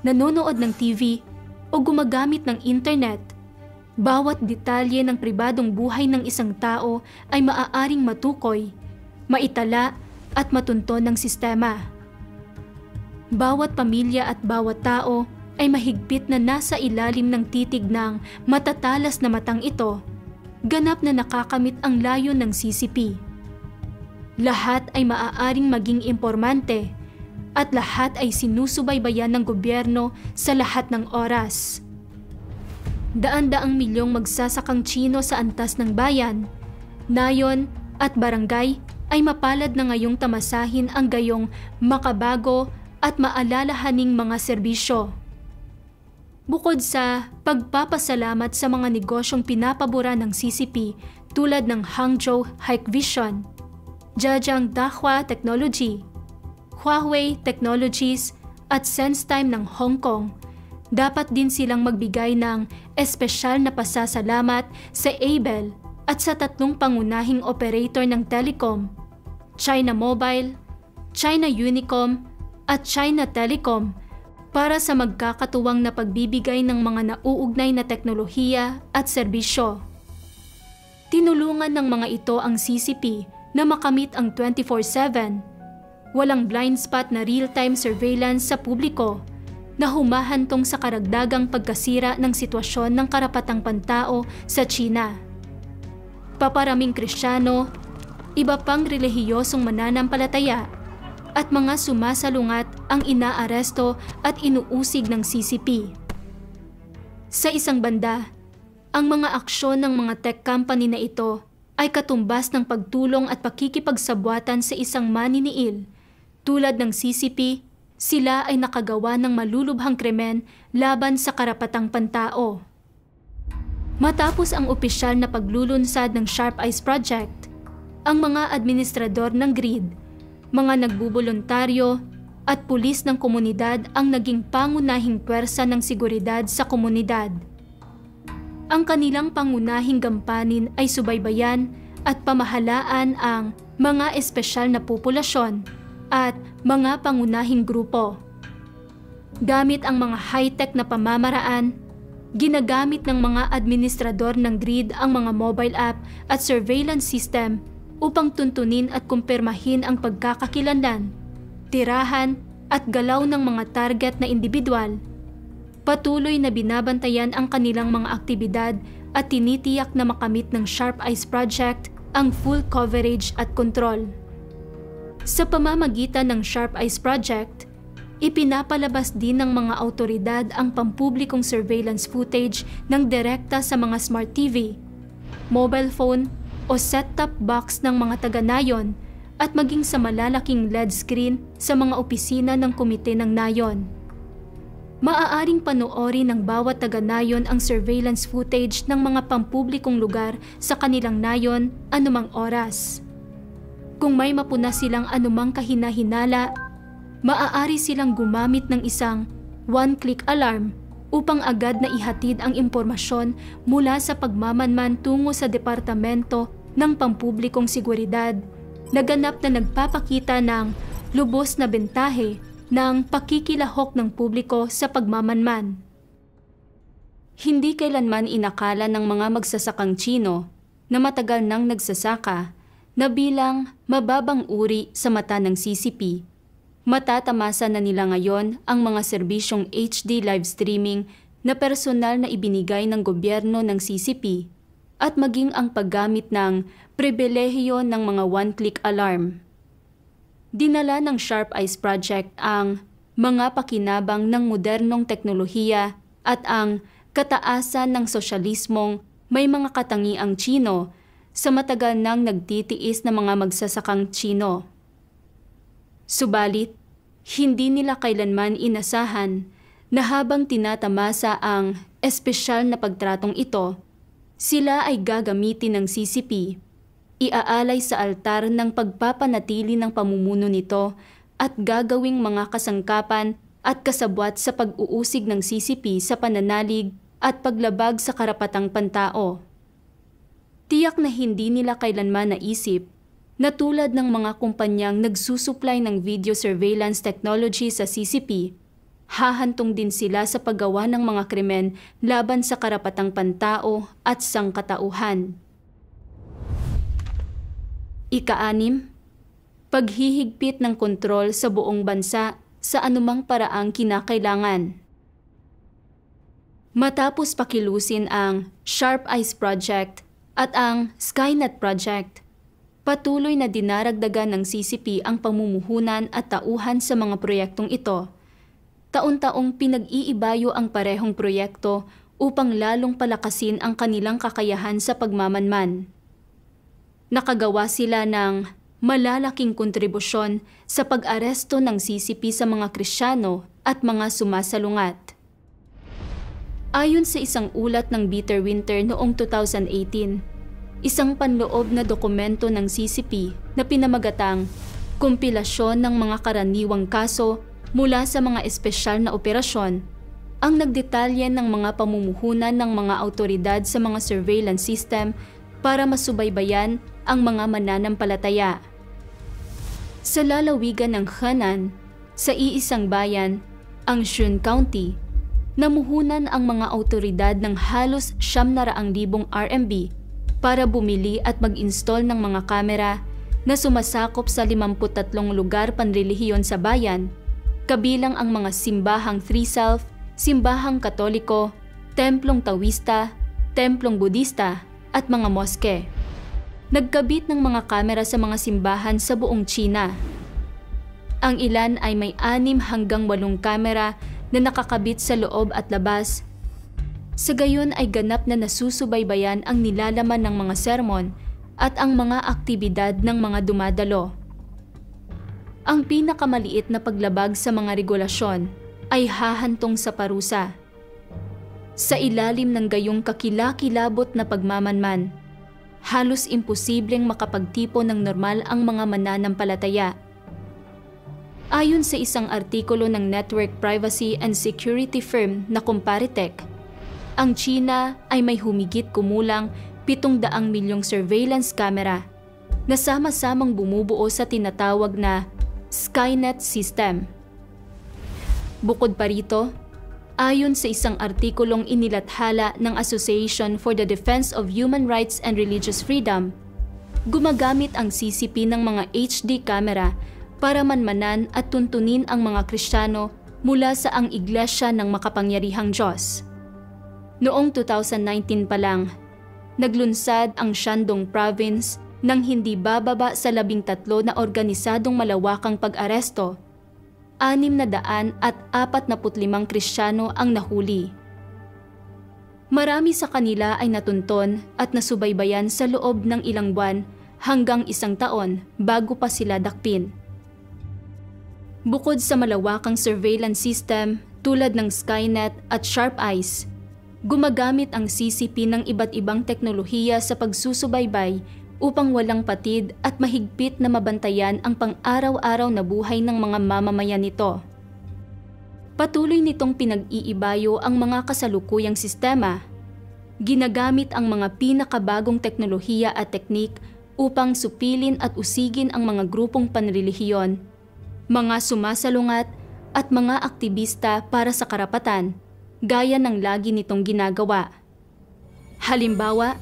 nanonood ng TV, o gumagamit ng internet, bawat detalye ng pribadong buhay ng isang tao ay maaaring matukoy, maitala at matunton ng sistema. Bawat pamilya at bawat tao ay mahigpit na nasa ilalim ng titig ng matatalas na matang ito, ganap na nakakamit ang layon ng CCP. Lahat ay maaaring maging impormante at lahat ay sinusubaybayan ng gobyerno sa lahat ng oras. Daan-daang milyong magsasakang Tsino sa antas ng bayan, nayon at barangay ay mapalad na ngayong tamasahin ang gayong makabago at maalalahaning mga serbisyo. Bukod sa pagpapasalamat sa mga negosyong pinapabura ng CCP tulad ng Hangzhou Hikvision, Zhejiang Dahua Technology, Huawei Technologies at SenseTime ng Hong Kong, dapat din silang magbigay ng espesyal na pasasalamat sa Abel at sa tatlong pangunahing operator ng telecom, China Mobile, China Unicom at China Telecom, para sa magkakatuwang na pagbibigay ng mga nauugnay na teknolohiya at serbisyo. Tinulungan ng mga ito ang CCP na makamit ang 24/7, walang blind spot na real-time surveillance sa publiko na humahantong sa karagdagang pagkasira ng sitwasyon ng karapatang pantao sa China. Paparaming Kristiyano, iba pang relihiyosong mananampalataya, at mga sumasalungat ang inaaresto at inuusig ng CCP. Sa isang banda, ang mga aksyon ng mga tech company na ito ay katumbas ng pagtulong at pakikipagsabwatan sa isang maniniil. Tulad ng CCP, sila ay nakagawa ng malulubhang krimen laban sa karapatang pantao. Matapos ang opisyal na paglulunsad ng Sharp Eyes Project, ang mga administrador ng GRID, mga nagbubuluntaryo at pulis ng komunidad ang naging pangunahing puwersa ng seguridad sa komunidad. Ang kanilang pangunahing gampanin ay subaybayan at pamahalaan ang mga espesyal na populasyon at mga pangunahing grupo. Gamit ang mga high-tech na pamamaraan, ginagamit ng mga administrador ng GRID ang mga mobile app at surveillance system upang tuntunin at kumpirmahin ang pagkakakilanlan, tirahan at galaw ng mga target na individual. Patuloy na binabantayan ang kanilang mga aktibidad at tinitiyak na makamit ng Sharp Eyes Project ang full coverage at control. Sa pamamagitan ng Sharp Eyes Project, ipinapalabas din ng mga autoridad ang pampublikong surveillance footage ng direkta sa mga smart TV, mobile phone o set-top box ng mga taga-nayon at maging sa malalaking LED screen sa mga opisina ng komite ng nayon. Maaaring panoorin ng bawat taga-nayon ang surveillance footage ng mga pampublikong lugar sa kanilang nayon anumang oras. Kung may mapuna silang anumang kahina-hinala, maaari silang gumamit ng isang one-click alarm upang agad na ihatid ang impormasyon mula sa pagmamanman tungo sa Departamento ng Pampublikong Seguridad na ganap na nagpapakita ng lubos na bentahe ng pakikilahok ng publiko sa pagmamanman. Hindi kailanman inakala ng mga magsasakang Tsino na matagal nang nagsasaka na bilang mababang uri sa mata ng CCP. Matatamasa na nila ngayon ang mga serbisyong HD live streaming na personal na ibinigay ng gobyerno ng CCP at maging ang paggamit ng pribilehiyo ng mga one-click alarm. Dinala ng Sharp Eyes Project ang mga pakinabang ng modernong teknolohiya at ang kataasan ng sosyalismong may mga katangiang Tsino sa matagal nang nagtitiis na mga magsasakang Tsino. Subalit, hindi nila kailanman inasahan na habang tinatamasa ang espesyal na pagtratong ito, sila ay gagamitin ng CCP, iaalay sa altar ng pagpapanatili ng pamumuno nito at gagawing mga kasangkapan at kasabwat sa pag-uusig ng CCP sa pananalig at paglabag sa karapatang pantao. Tiyak na hindi nila kailanman naisip na tulad ng mga kumpanyang nagsusupply ng video surveillance technology sa CCP, hahantong din sila sa paggawa ng mga krimen laban sa karapatang pantao at sangkatauhan. Ika-6, paghihigpit ng kontrol sa buong bansa sa anumang paraang kinakailangan. Matapos pakilusin ang Sharp Eyes Project at ang Skynet Project, patuloy na dinaragdagan ng CCP ang pamumuhunan at tauhan sa mga proyektong ito. Taon-taong pinag-iibayo ang parehong proyekto upang lalong palakasin ang kanilang kakayahan sa pagmamanman. Nakagawa sila ng malalaking kontribusyon sa pag-aresto ng CCP sa mga Kristiyano at mga sumasalungat. Ayon sa isang ulat ng Bitter Winter noong 2018, isang panloob na dokumento ng CCP na pinamagatang Kompilasyon ng mga karaniwang kaso mula sa mga espesyal na operasyon ang nagdetalye ng mga pamumuhunan ng mga autoridad sa mga surveillance system para masubaybayan ang mga mananampalataya. Sa lalawigan ng Henan, sa iisang bayan, ang Shun County, namuhunan ang mga autoridad ng halos 900,000 RMB para bumili at mag-install ng mga kamera na sumasakop sa 53 lugar panrelihiyon sa bayan, kabilang ang mga simbahang Three Self, simbahang Katoliko, templong Taoista, templong Budista at mga moske. Nagkabit ng mga kamera sa mga simbahan sa buong China. Ang ilan ay may 6 hanggang 8 kamera na nakakabit sa loob at labas. Sa gayon ay ganap na nasusubaybayan ang nilalaman ng mga sermon at ang mga aktibidad ng mga dumadalo. Ang pinakamaliit na paglabag sa mga regulasyon ay hahantong sa parusa. Sa ilalim ng gayong kakilakilabot na pagmamanman, halos imposibleng makapagtipo ng normal ang mga mananampalataya. Ayon sa isang artikulo ng network privacy and security firm na Comparitech, ang China ay may humigit kumulang 700 milyong surveillance camera na sama-samang bumubuo sa tinatawag na Skynet system. Bukod pa rito, ayon sa isang artikulong inilathala ng Association for the Defense of Human Rights and Religious Freedom, gumagamit ang CCP ng mga HD camera para manmanan at tuntunin ang mga Kristiyano mula sa ang iglesia ng makapangyarihang Diyos. Noong 2019 pa lang, naglunsad ang Shandong Province ng hindi bababa sa 13 na organisadong malawakang pag-aresto. 645 Kristiyano ang nahuli. Marami sa kanila ay natunton at nasubaybayan sa loob ng ilang buwan hanggang 1 taon bago pa sila dakpin. Bukod sa malawakang surveillance system tulad ng Skynet at Sharp Eyes, gumagamit ang CCP ng iba't ibang teknolohiya sa pagsusubaybay upang walang patid at mahigpit na mabantayan ang pang-araw-araw na buhay ng mga mamamayan nito. Patuloy nitong pinag-iibayo ang mga kasalukuyang sistema. Ginagamit ang mga pinakabagong teknolohiya at teknik upang supilin at usigin ang mga grupong panrelihiyon, mga sumasalungat at mga aktivista para sa karapatan, gaya ng lagi nitong ginagawa. Halimbawa,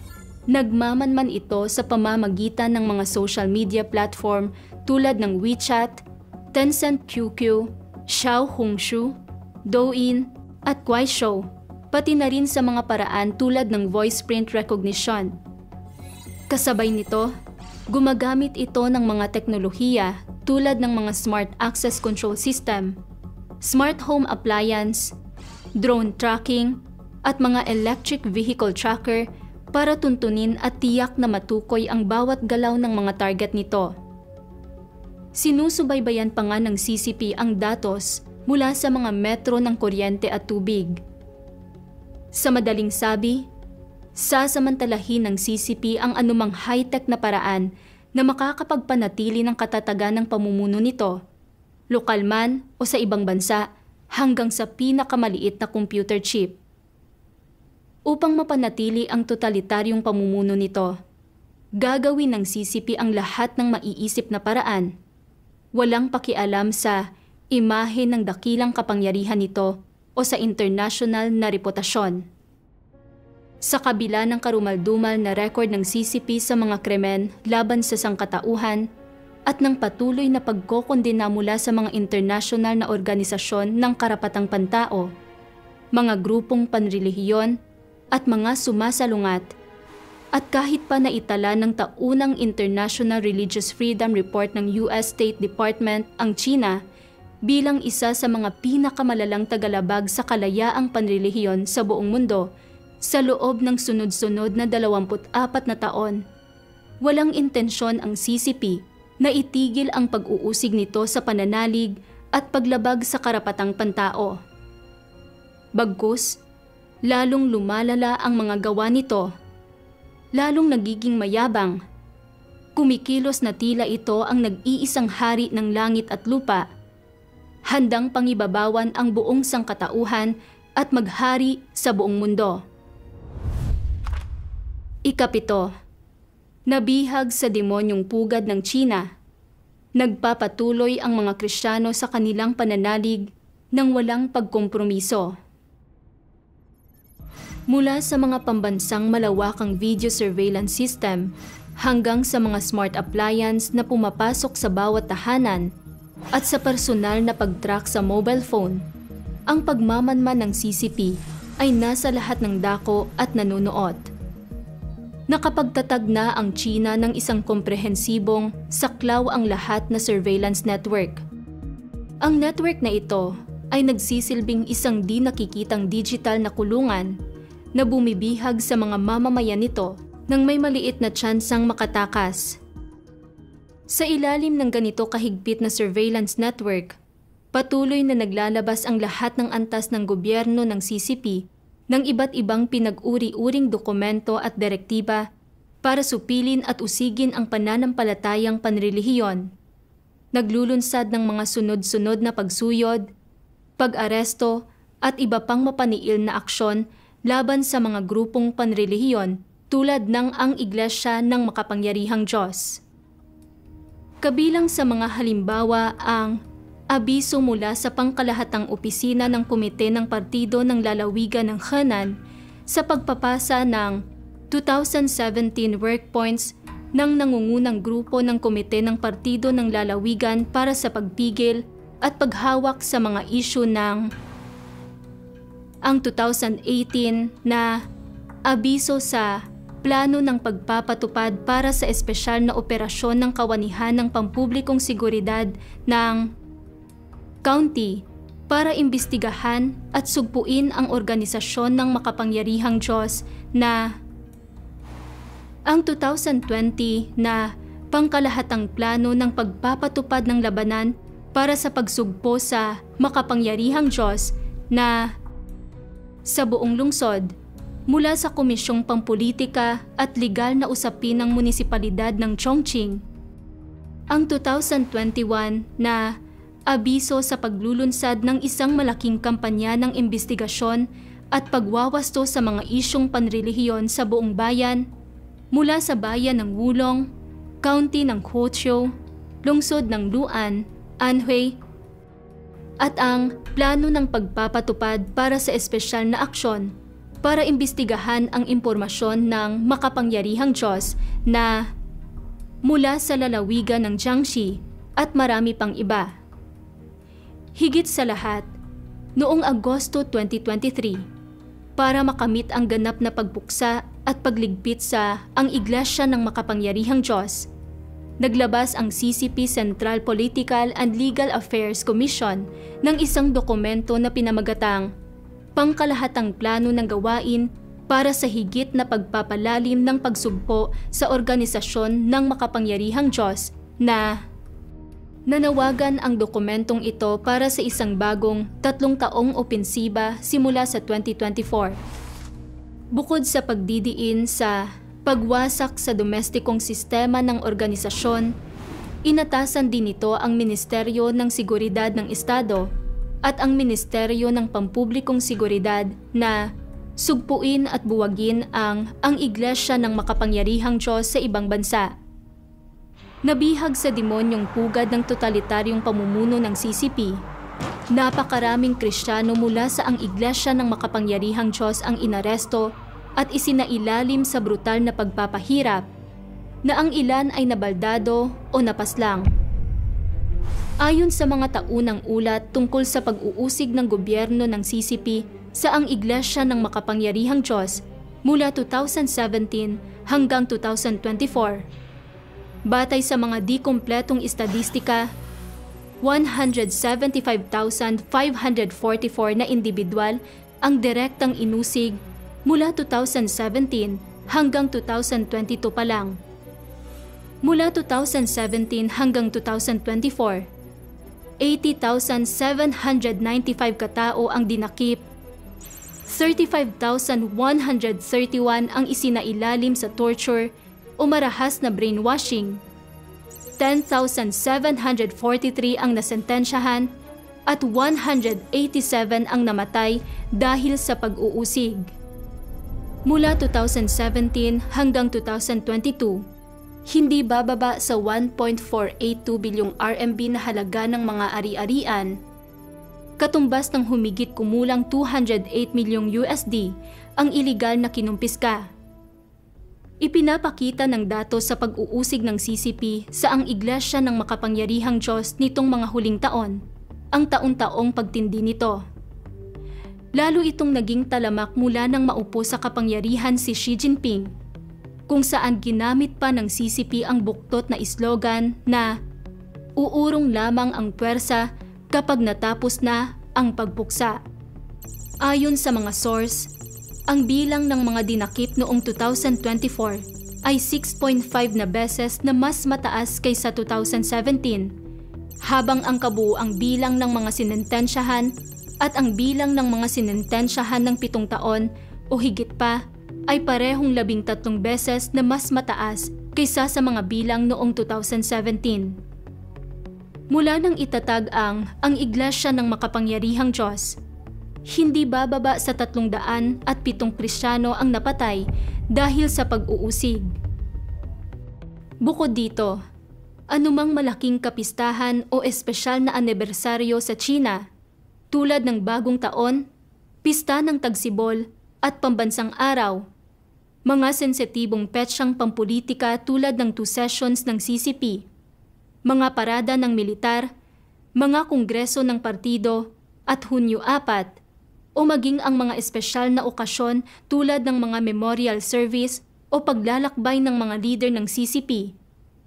nagmamanman ito sa pamamagitan ng mga social media platform tulad ng WeChat, Tencent QQ, Xiaohongshu, Douyin at Kuaishou, pati na rin sa mga paraan tulad ng voice print recognition. Kasabay nito, gumagamit ito ng mga teknolohiya tulad ng mga smart access control system, smart home appliance, drone tracking, at mga electric vehicle tracker para tuntunin at tiyak na matukoy ang bawat galaw ng mga target nito. Sinusubaybayan pa nga ng CCP ang datos mula sa mga metro ng kuryente at tubig. Sa madaling sabi, sasamantalahin ng CCP ang anumang high-tech na paraan na makakapagpanatili ng katatagan ng pamumuno nito, lokal man o sa ibang bansa, hanggang sa pinakamaliit na computer chip. Upang mapanatili ang totalitaryong pamumuno nito, gagawin ng CCP ang lahat ng maiisip na paraan. Walang pakialam sa imahe ng dakilang kapangyarihan nito o sa international na reputasyon. Sa kabila ng karumaldumal na record ng CCP sa mga krimen laban sa sangkatauhan at ng patuloy na pagkokondena mula sa mga international na organisasyon ng karapatang pantao, mga grupong panrelihiyon at mga sumasalungat, at kahit pa naitala ng taunang International Religious Freedom Report ng US State Department ang China bilang isa sa mga pinakamalalang tagalabag sa kalayaang panrelihiyon sa buong mundo, sa loob ng sunod-sunod na 24 na taon, walang intensyon ang CCP na itigil ang pag-uusig nito sa pananalig at paglabag sa karapatang pantao. Bagkus, lalong lumalala ang mga gawa nito, lalong nagiging mayabang. Kumikilos na tila ito ang nag-iisang hari ng langit at lupa, handang pangibabawan ang buong sangkatauhan at maghari sa buong mundo. Ikapito, nabihag sa demonyong pugad ng China. Nagpapatuloy ang mga Kristiyano sa kanilang pananalig nang walang pagkompromiso. Mula sa mga pambansang malawakang video surveillance system hanggang sa mga smart appliance na pumapasok sa bawat tahanan at sa personal na pag-track sa mobile phone, ang pagmamanman ng CCP ay nasa lahat ng dako at nanunuot. Nakapagtatag na ang China ng isang komprehensibong saklaw ang lahat na surveillance network, Ang network na ito ay nagsisilbing isang di nakikitang digital na kulungan na bumibihag sa mga mamamayan nito nang may maliit na tsansang makatakas. Sa ilalim ng ganito kahigpit na surveillance network, patuloy na naglalabas ang lahat ng antas ng gobyerno ng CCP ng iba't ibang pinag-uri-uring dokumento at direktiba para supilin at usigin ang pananampalatayang panrelihiyon. Naglulunsad ng mga sunod-sunod na pagsuyod, pag-aresto at iba pang mapaniil na aksyon laban sa mga grupong panrelihiyon tulad ng ang Iglesia ng Makapangyarihang Diyos. Kabilang sa mga halimbawa ang abiso mula sa pangkalahatang opisina ng Komite ng Partido ng Lalawigan ng Henan sa pagpapasa ng 2017 work points ng nangungunang grupo ng Komite ng Partido ng Lalawigan para sa pagpigil at paghawak sa mga isyu ng ang 2018 na abiso sa plano ng pagpapatupad para sa espesyal na operasyon ng kawanihan ng pampublikong seguridad ng county para imbestigahan at sugpuin ang organisasyon ng Makapangyarihang Diyos na ang 2020 na pangkalahatang plano ng pagpapatupad ng labanan para sa pagsugpo sa Makapangyarihang Diyos na sa buong lungsod mula sa Komisyong Pampolitika at Legal na Usapin ng Munisipalidad ng Chongqing. Ang 2021 na abiso sa paglulunsad ng isang malaking kampanya ng imbestigasyon at pagwawasto sa mga isyong panrelihiyon sa buong bayan mula sa bayan ng Wulong, County ng Huoqiu, Lungsod ng Luan, Anhui, at ang plano ng pagpapatupad para sa espesyal na aksyon para imbestigahan ang impormasyon ng Makapangyarihang Diyos na mula sa lalawigan ng Jiangxi at marami pang iba. Higit sa lahat, noong Agosto 2023, para makamit ang ganap na pagbuksa at pagligpit sa ang Iglesia ng Makapangyarihang Diyos, naglabas ang CCP Central Political and Legal Affairs Commission ng isang dokumento na pinamagatang Pangkalahatang Plano ng Gawain para sa higit na pagpapalalim ng pagsugpo sa organisasyon ng Makapangyarihang Diyos na nanawagan ang dokumentong ito para sa isang bagong 3 taong opensiba simula sa 2024. Bukod sa pagdidiin sa pagwasak sa domestikong sistema ng organisasyon, inatasan din ito ang Ministeryo ng Seguridad ng Estado at ang Ministeryo ng Pampublikong Seguridad na sugpuin at buwagin ang Iglesia ng Makapangyarihang Diyos sa ibang bansa. Nabihag sa demonyong pugad ng totalitaryong pamumuno ng CCP, napakaraming Kristiyano mula sa ang Iglesia ng Makapangyarihang Diyos ang inaresto at isinailalim sa brutal na pagpapahirap na ang ilan ay nabaldado o napaslang. Ayon sa mga taunang ulat tungkol sa pag-uusig ng gobyerno ng CCP sa ang Iglesia ng Makapangyarihang Diyos mula 2017 hanggang 2024, batay sa mga di kumpletong estadistika, 175,544 na individual ang direktang inusig mula 2017 hanggang 2022 pa lang. Mula 2017 hanggang 2024, 80,795 katao ang dinakip, 35,131 ang isinailalim sa torture o marahas na brainwashing, 10,743 ang nasentensyahan at 187 ang namatay dahil sa pag-uusig. Mula 2017 hanggang 2022, hindi bababa sa 1.482 bilyong RMB na halaga ng mga ari-arian, katumbas ng humigit kumulang 208 milyong USD ang iligal na kinumpiska. Ipinapakita ng datos sa pag-uusig ng CCP sa ang Iglesia ng Makapangyarihang Diyos nitong mga huling taon, ang taon-taong pagtindi nito. Lalo itong naging talamak mula nang maupo sa kapangyarihan si Xi Jinping, kung saan ginamit pa ng CCP ang buktot na slogan na uurong lamang ang puwersa kapag natapos na ang pagpuksa. Ayon sa mga source, ang bilang ng mga dinakip noong 2024 ay 6.5 na beses na mas mataas kaysa 2017, habang ang kabuuang bilang ng mga sinentensyahan at ang bilang ng mga sinentensyahan ng 7 taon o higit pa ay parehong 13 beses na mas mataas kaysa sa mga bilang noong 2017. Mula nang itatag ang Iglesia ng Makapangyarihang Diyos, hindi bababa sa 307 Kristiyano ang napatay dahil sa pag-uusig. Bukod dito, anumang malaking kapistahan o espesyal na anibersaryo sa China, tulad ng Bagong Taon, Pista ng Tagsibol at Pambansang Araw, mga sensitibong petsyang pampulitika tulad ng 2 sessions ng CCP, mga parada ng militar, mga kongreso ng partido at Hunyo 4, o maging ang mga espesyal na okasyon tulad ng mga memorial service o paglalakbay ng mga leader ng CCP,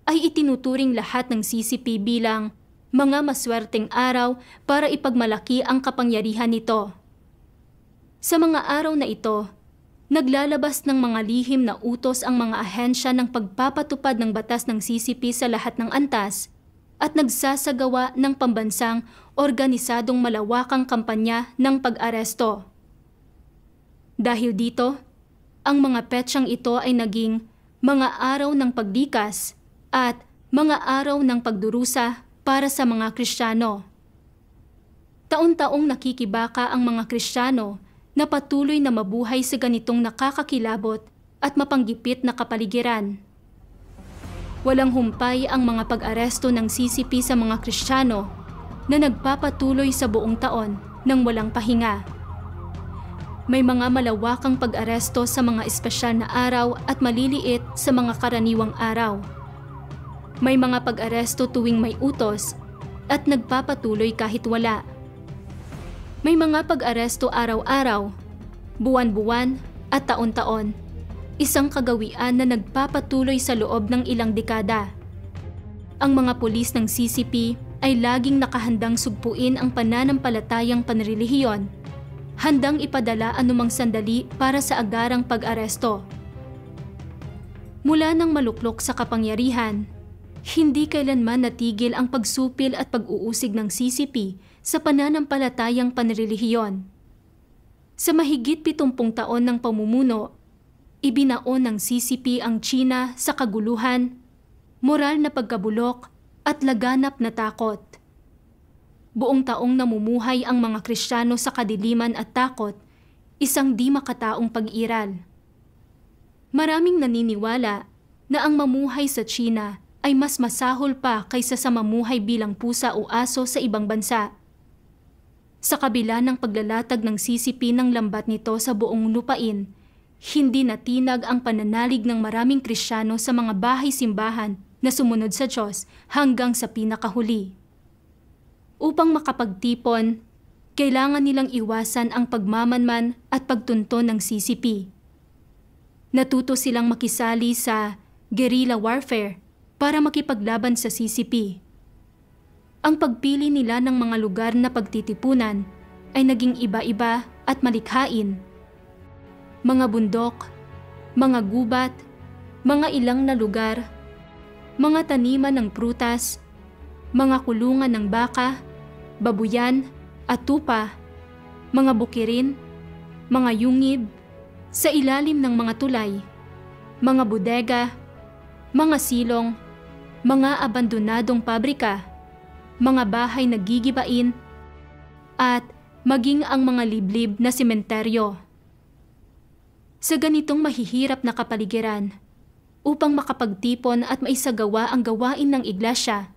ay itinuturing lahat ng CCP bilang mga maswerteng araw para ipagmalaki ang kapangyarihan nito. Sa mga araw na ito, naglalabas ng mga lihim na utos ang mga ahensya ng pagpapatupad ng batas ng CCP sa lahat ng antas at nagsasagawa ng pambansang organisadong malawakang kampanya ng pag-aresto. Dahil dito, ang mga petsyang ito ay naging mga araw ng paglikas at mga araw ng pagdurusa para sa mga Kristiyano. Taon-taong nakikibaka ang mga Kristiyano na patuloy na mabuhay sa ganitong nakakakilabot at mapanggipit na kapaligiran. Walang humpay ang mga pag-aresto ng CCP sa mga Kristiyano na nagpapatuloy sa buong taon ng walang pahinga. May mga malawakang pag-aresto sa mga espesyal na araw at maliliit sa mga karaniwang araw. May mga pag-aresto tuwing may utos at nagpapatuloy kahit wala. May mga pag-aresto araw-araw, buwan-buwan at taon-taon, isang kagawian na nagpapatuloy sa loob ng ilang dekada. Ang mga pulis ng CCP ay laging nakahandang sugpuin ang pananampalatayang panrelihiyon, handang ipadala anumang sandali para sa agarang pag-aresto. Mula nang maluklok sa kapangyarihan, hindi kailanman natigil ang pagsupil at pag-uusig ng CCP sa pananampalatayang panrelihiyon. Sa mahigit 70 taon ng pamumuno, ibinaon ng CCP ang China sa kaguluhan, moral na pagkabulok at laganap na takot. Buong taong namumuhay ang mga Kristiyano sa kadiliman at takot, isang di makataong pag-iral. Maraming naniniwala na ang mamuhay sa China ay mas masahol pa kaysa sa mamuhay bilang pusa o aso sa ibang bansa. Sa kabila ng paglalatag ng CCP ng lambat nito sa buong lupain, hindi natinag ang pananalig ng maraming Kristiyano sa mga bahay-simbahan na sumunod sa Diyos hanggang sa pinakahuli. Upang makapagtipon, kailangan nilang iwasan ang pagmamanman at pagtunton ng CCP. Natuto silang makisali sa guerrilla warfare para makipaglaban sa CCP. Ang pagpili nila ng mga lugar na pagtitipunan ay naging iba-iba at malikhain. Mga bundok, mga gubat, mga ilang na lugar, mga taniman ng prutas, mga kulungan ng baka, babuyan at tupa, mga bukirin, mga yungib, sa ilalim ng mga tulay, mga bodega, mga silong, mga abandonadong pabrika, mga bahay na gigibain, at maging ang mga liblib na sementeryo. Sa ganitong mahihirap na kapaligiran, upang makapagtipon at maisagawa ang gawain ng iglesia,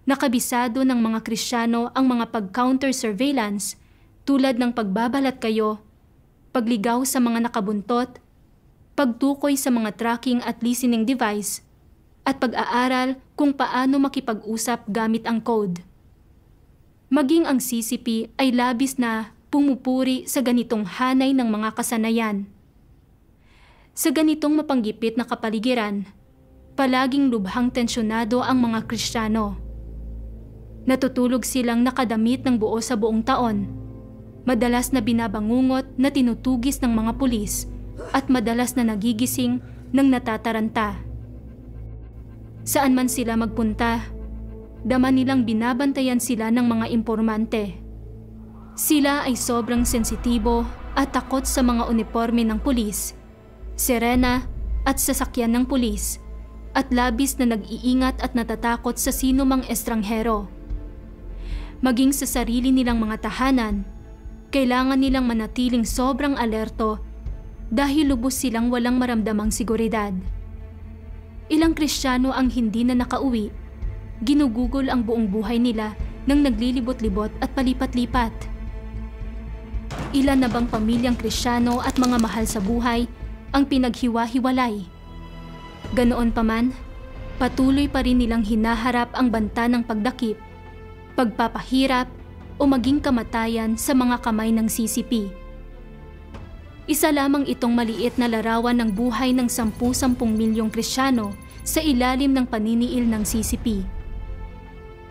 nakabisado ng mga Kristiyano ang mga pag-counter surveillance tulad ng pagbabalat kayo, pagligaw sa mga nakabuntot, pagtukoy sa mga tracking at listening device, at pag-aaral kung paano makipag-usap gamit ang code. Maging ang CCP ay labis na pumupuri sa ganitong hanay ng mga kasanayan. Sa ganitong mapanggipit na kapaligiran, palaging lubhang tensyonado ang mga Kristiyano. Natutulog silang nakadamit ng buo sa buong taon. Madalas na binabangungot na tinutugis ng mga pulis at madalas na nagigising ng natataranta. Saan man sila magpunta, dama nilang binabantayan sila ng mga impormante. Sila ay sobrang sensitibo at takot sa mga uniforme ng pulis, sirena at sasakyan ng pulis, at labis na nag-iingat at natatakot sa sino mang estranghero. Maging sa sarili nilang mga tahanan, kailangan nilang manatiling sobrang alerto dahil lubos silang walang maramdamang seguridad. Ilang Kristiyano ang hindi na nakauwi, ginugugol ang buong buhay nila nang naglilibot-libot at palipat-lipat. Ilan na bang pamilyang Kristiyano at mga mahal sa buhay ang pinaghiwa-hiwalay? Ganoon pa man, patuloy pa rin nilang hinaharap ang banta ng pagdakip, pagpapahirap o maging kamatayan sa mga kamay ng CCP. Isa lamang itong maliit na larawan ng buhay ng 10-10 milyong Kristiyano sa ilalim ng paniniil ng CCP.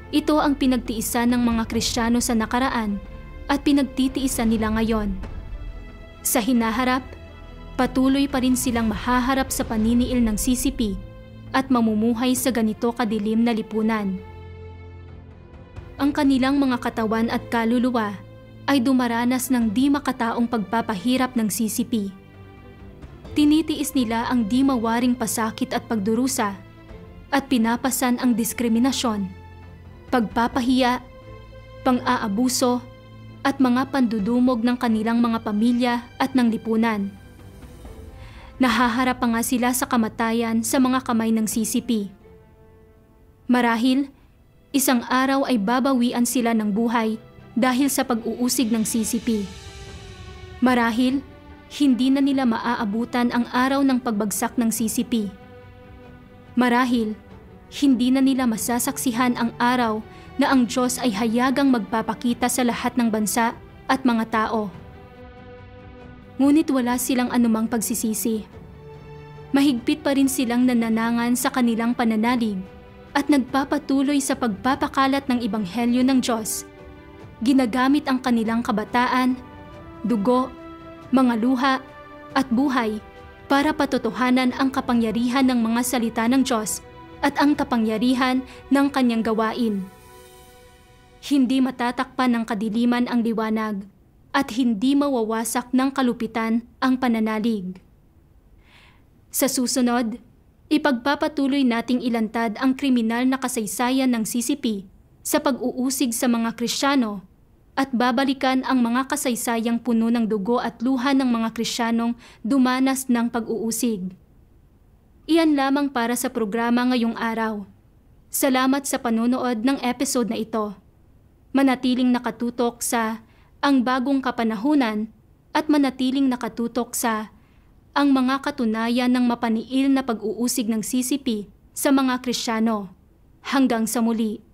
Ito ang pinagtiisan ng mga Kristiyano sa nakaraan at pinagtitiisan nila ngayon. Sa hinaharap, patuloy pa rin silang mahaharap sa paniniil ng CCP at mamumuhay sa ganito kadilim na lipunan. Ang kanilang mga katawan at kaluluwa ay dumaranas ng di makataong pagpapahirap ng CCP. Tinitiis nila ang di mawaring pasakit at pagdurusa at pinapasan ang diskriminasyon, pagpapahiya, pang-aabuso at mga pandudumog ng kanilang mga pamilya at ng lipunan. Nahaharap pa nga sila sa kamatayan sa mga kamay ng CCP. Marahil, isang araw ay babawian sila ng buhay dahil sa pag-uusig ng CCP. Marahil, hindi na nila maaabutan ang araw ng pagbagsak ng CCP. Marahil, hindi na nila masasaksihan ang araw na ang Diyos ay hayagang magpapakita sa lahat ng bansa at mga tao. Ngunit wala silang anumang pagsisisi. Mahigpit pa rin silang nananangan sa kanilang pananalig at nagpapatuloy sa pagpapakalat ng Ebanghelyo ng Diyos. Ginagamit ang kanilang kabataan, dugo, mga luha at buhay para patotohanan ang kapangyarihan ng mga salita ng Diyos at ang kapangyarihan ng kanyang gawain. Hindi matatakpan ng kadiliman ang liwanag at hindi mawawasak ng kalupitan ang pananalig. Sa susunod, ipagpapatuloy nating ilantad ang kriminal na kasaysayan ng CCP sa pag-uusig sa mga Kristiyano at babalikan ang mga kasaysayang puno ng dugo at luha ng mga Kristiyanong dumanas ng pag-uusig. Iyan lamang para sa programa ngayong araw. Salamat sa panonood ng episode na ito. Manatiling nakatutok sa Ang Bagong Kapanahunan at manatiling nakatutok sa ang mga katunayan ng mapaniil na pag-uusig ng CCP sa mga Kristiyano. Hanggang sa muli.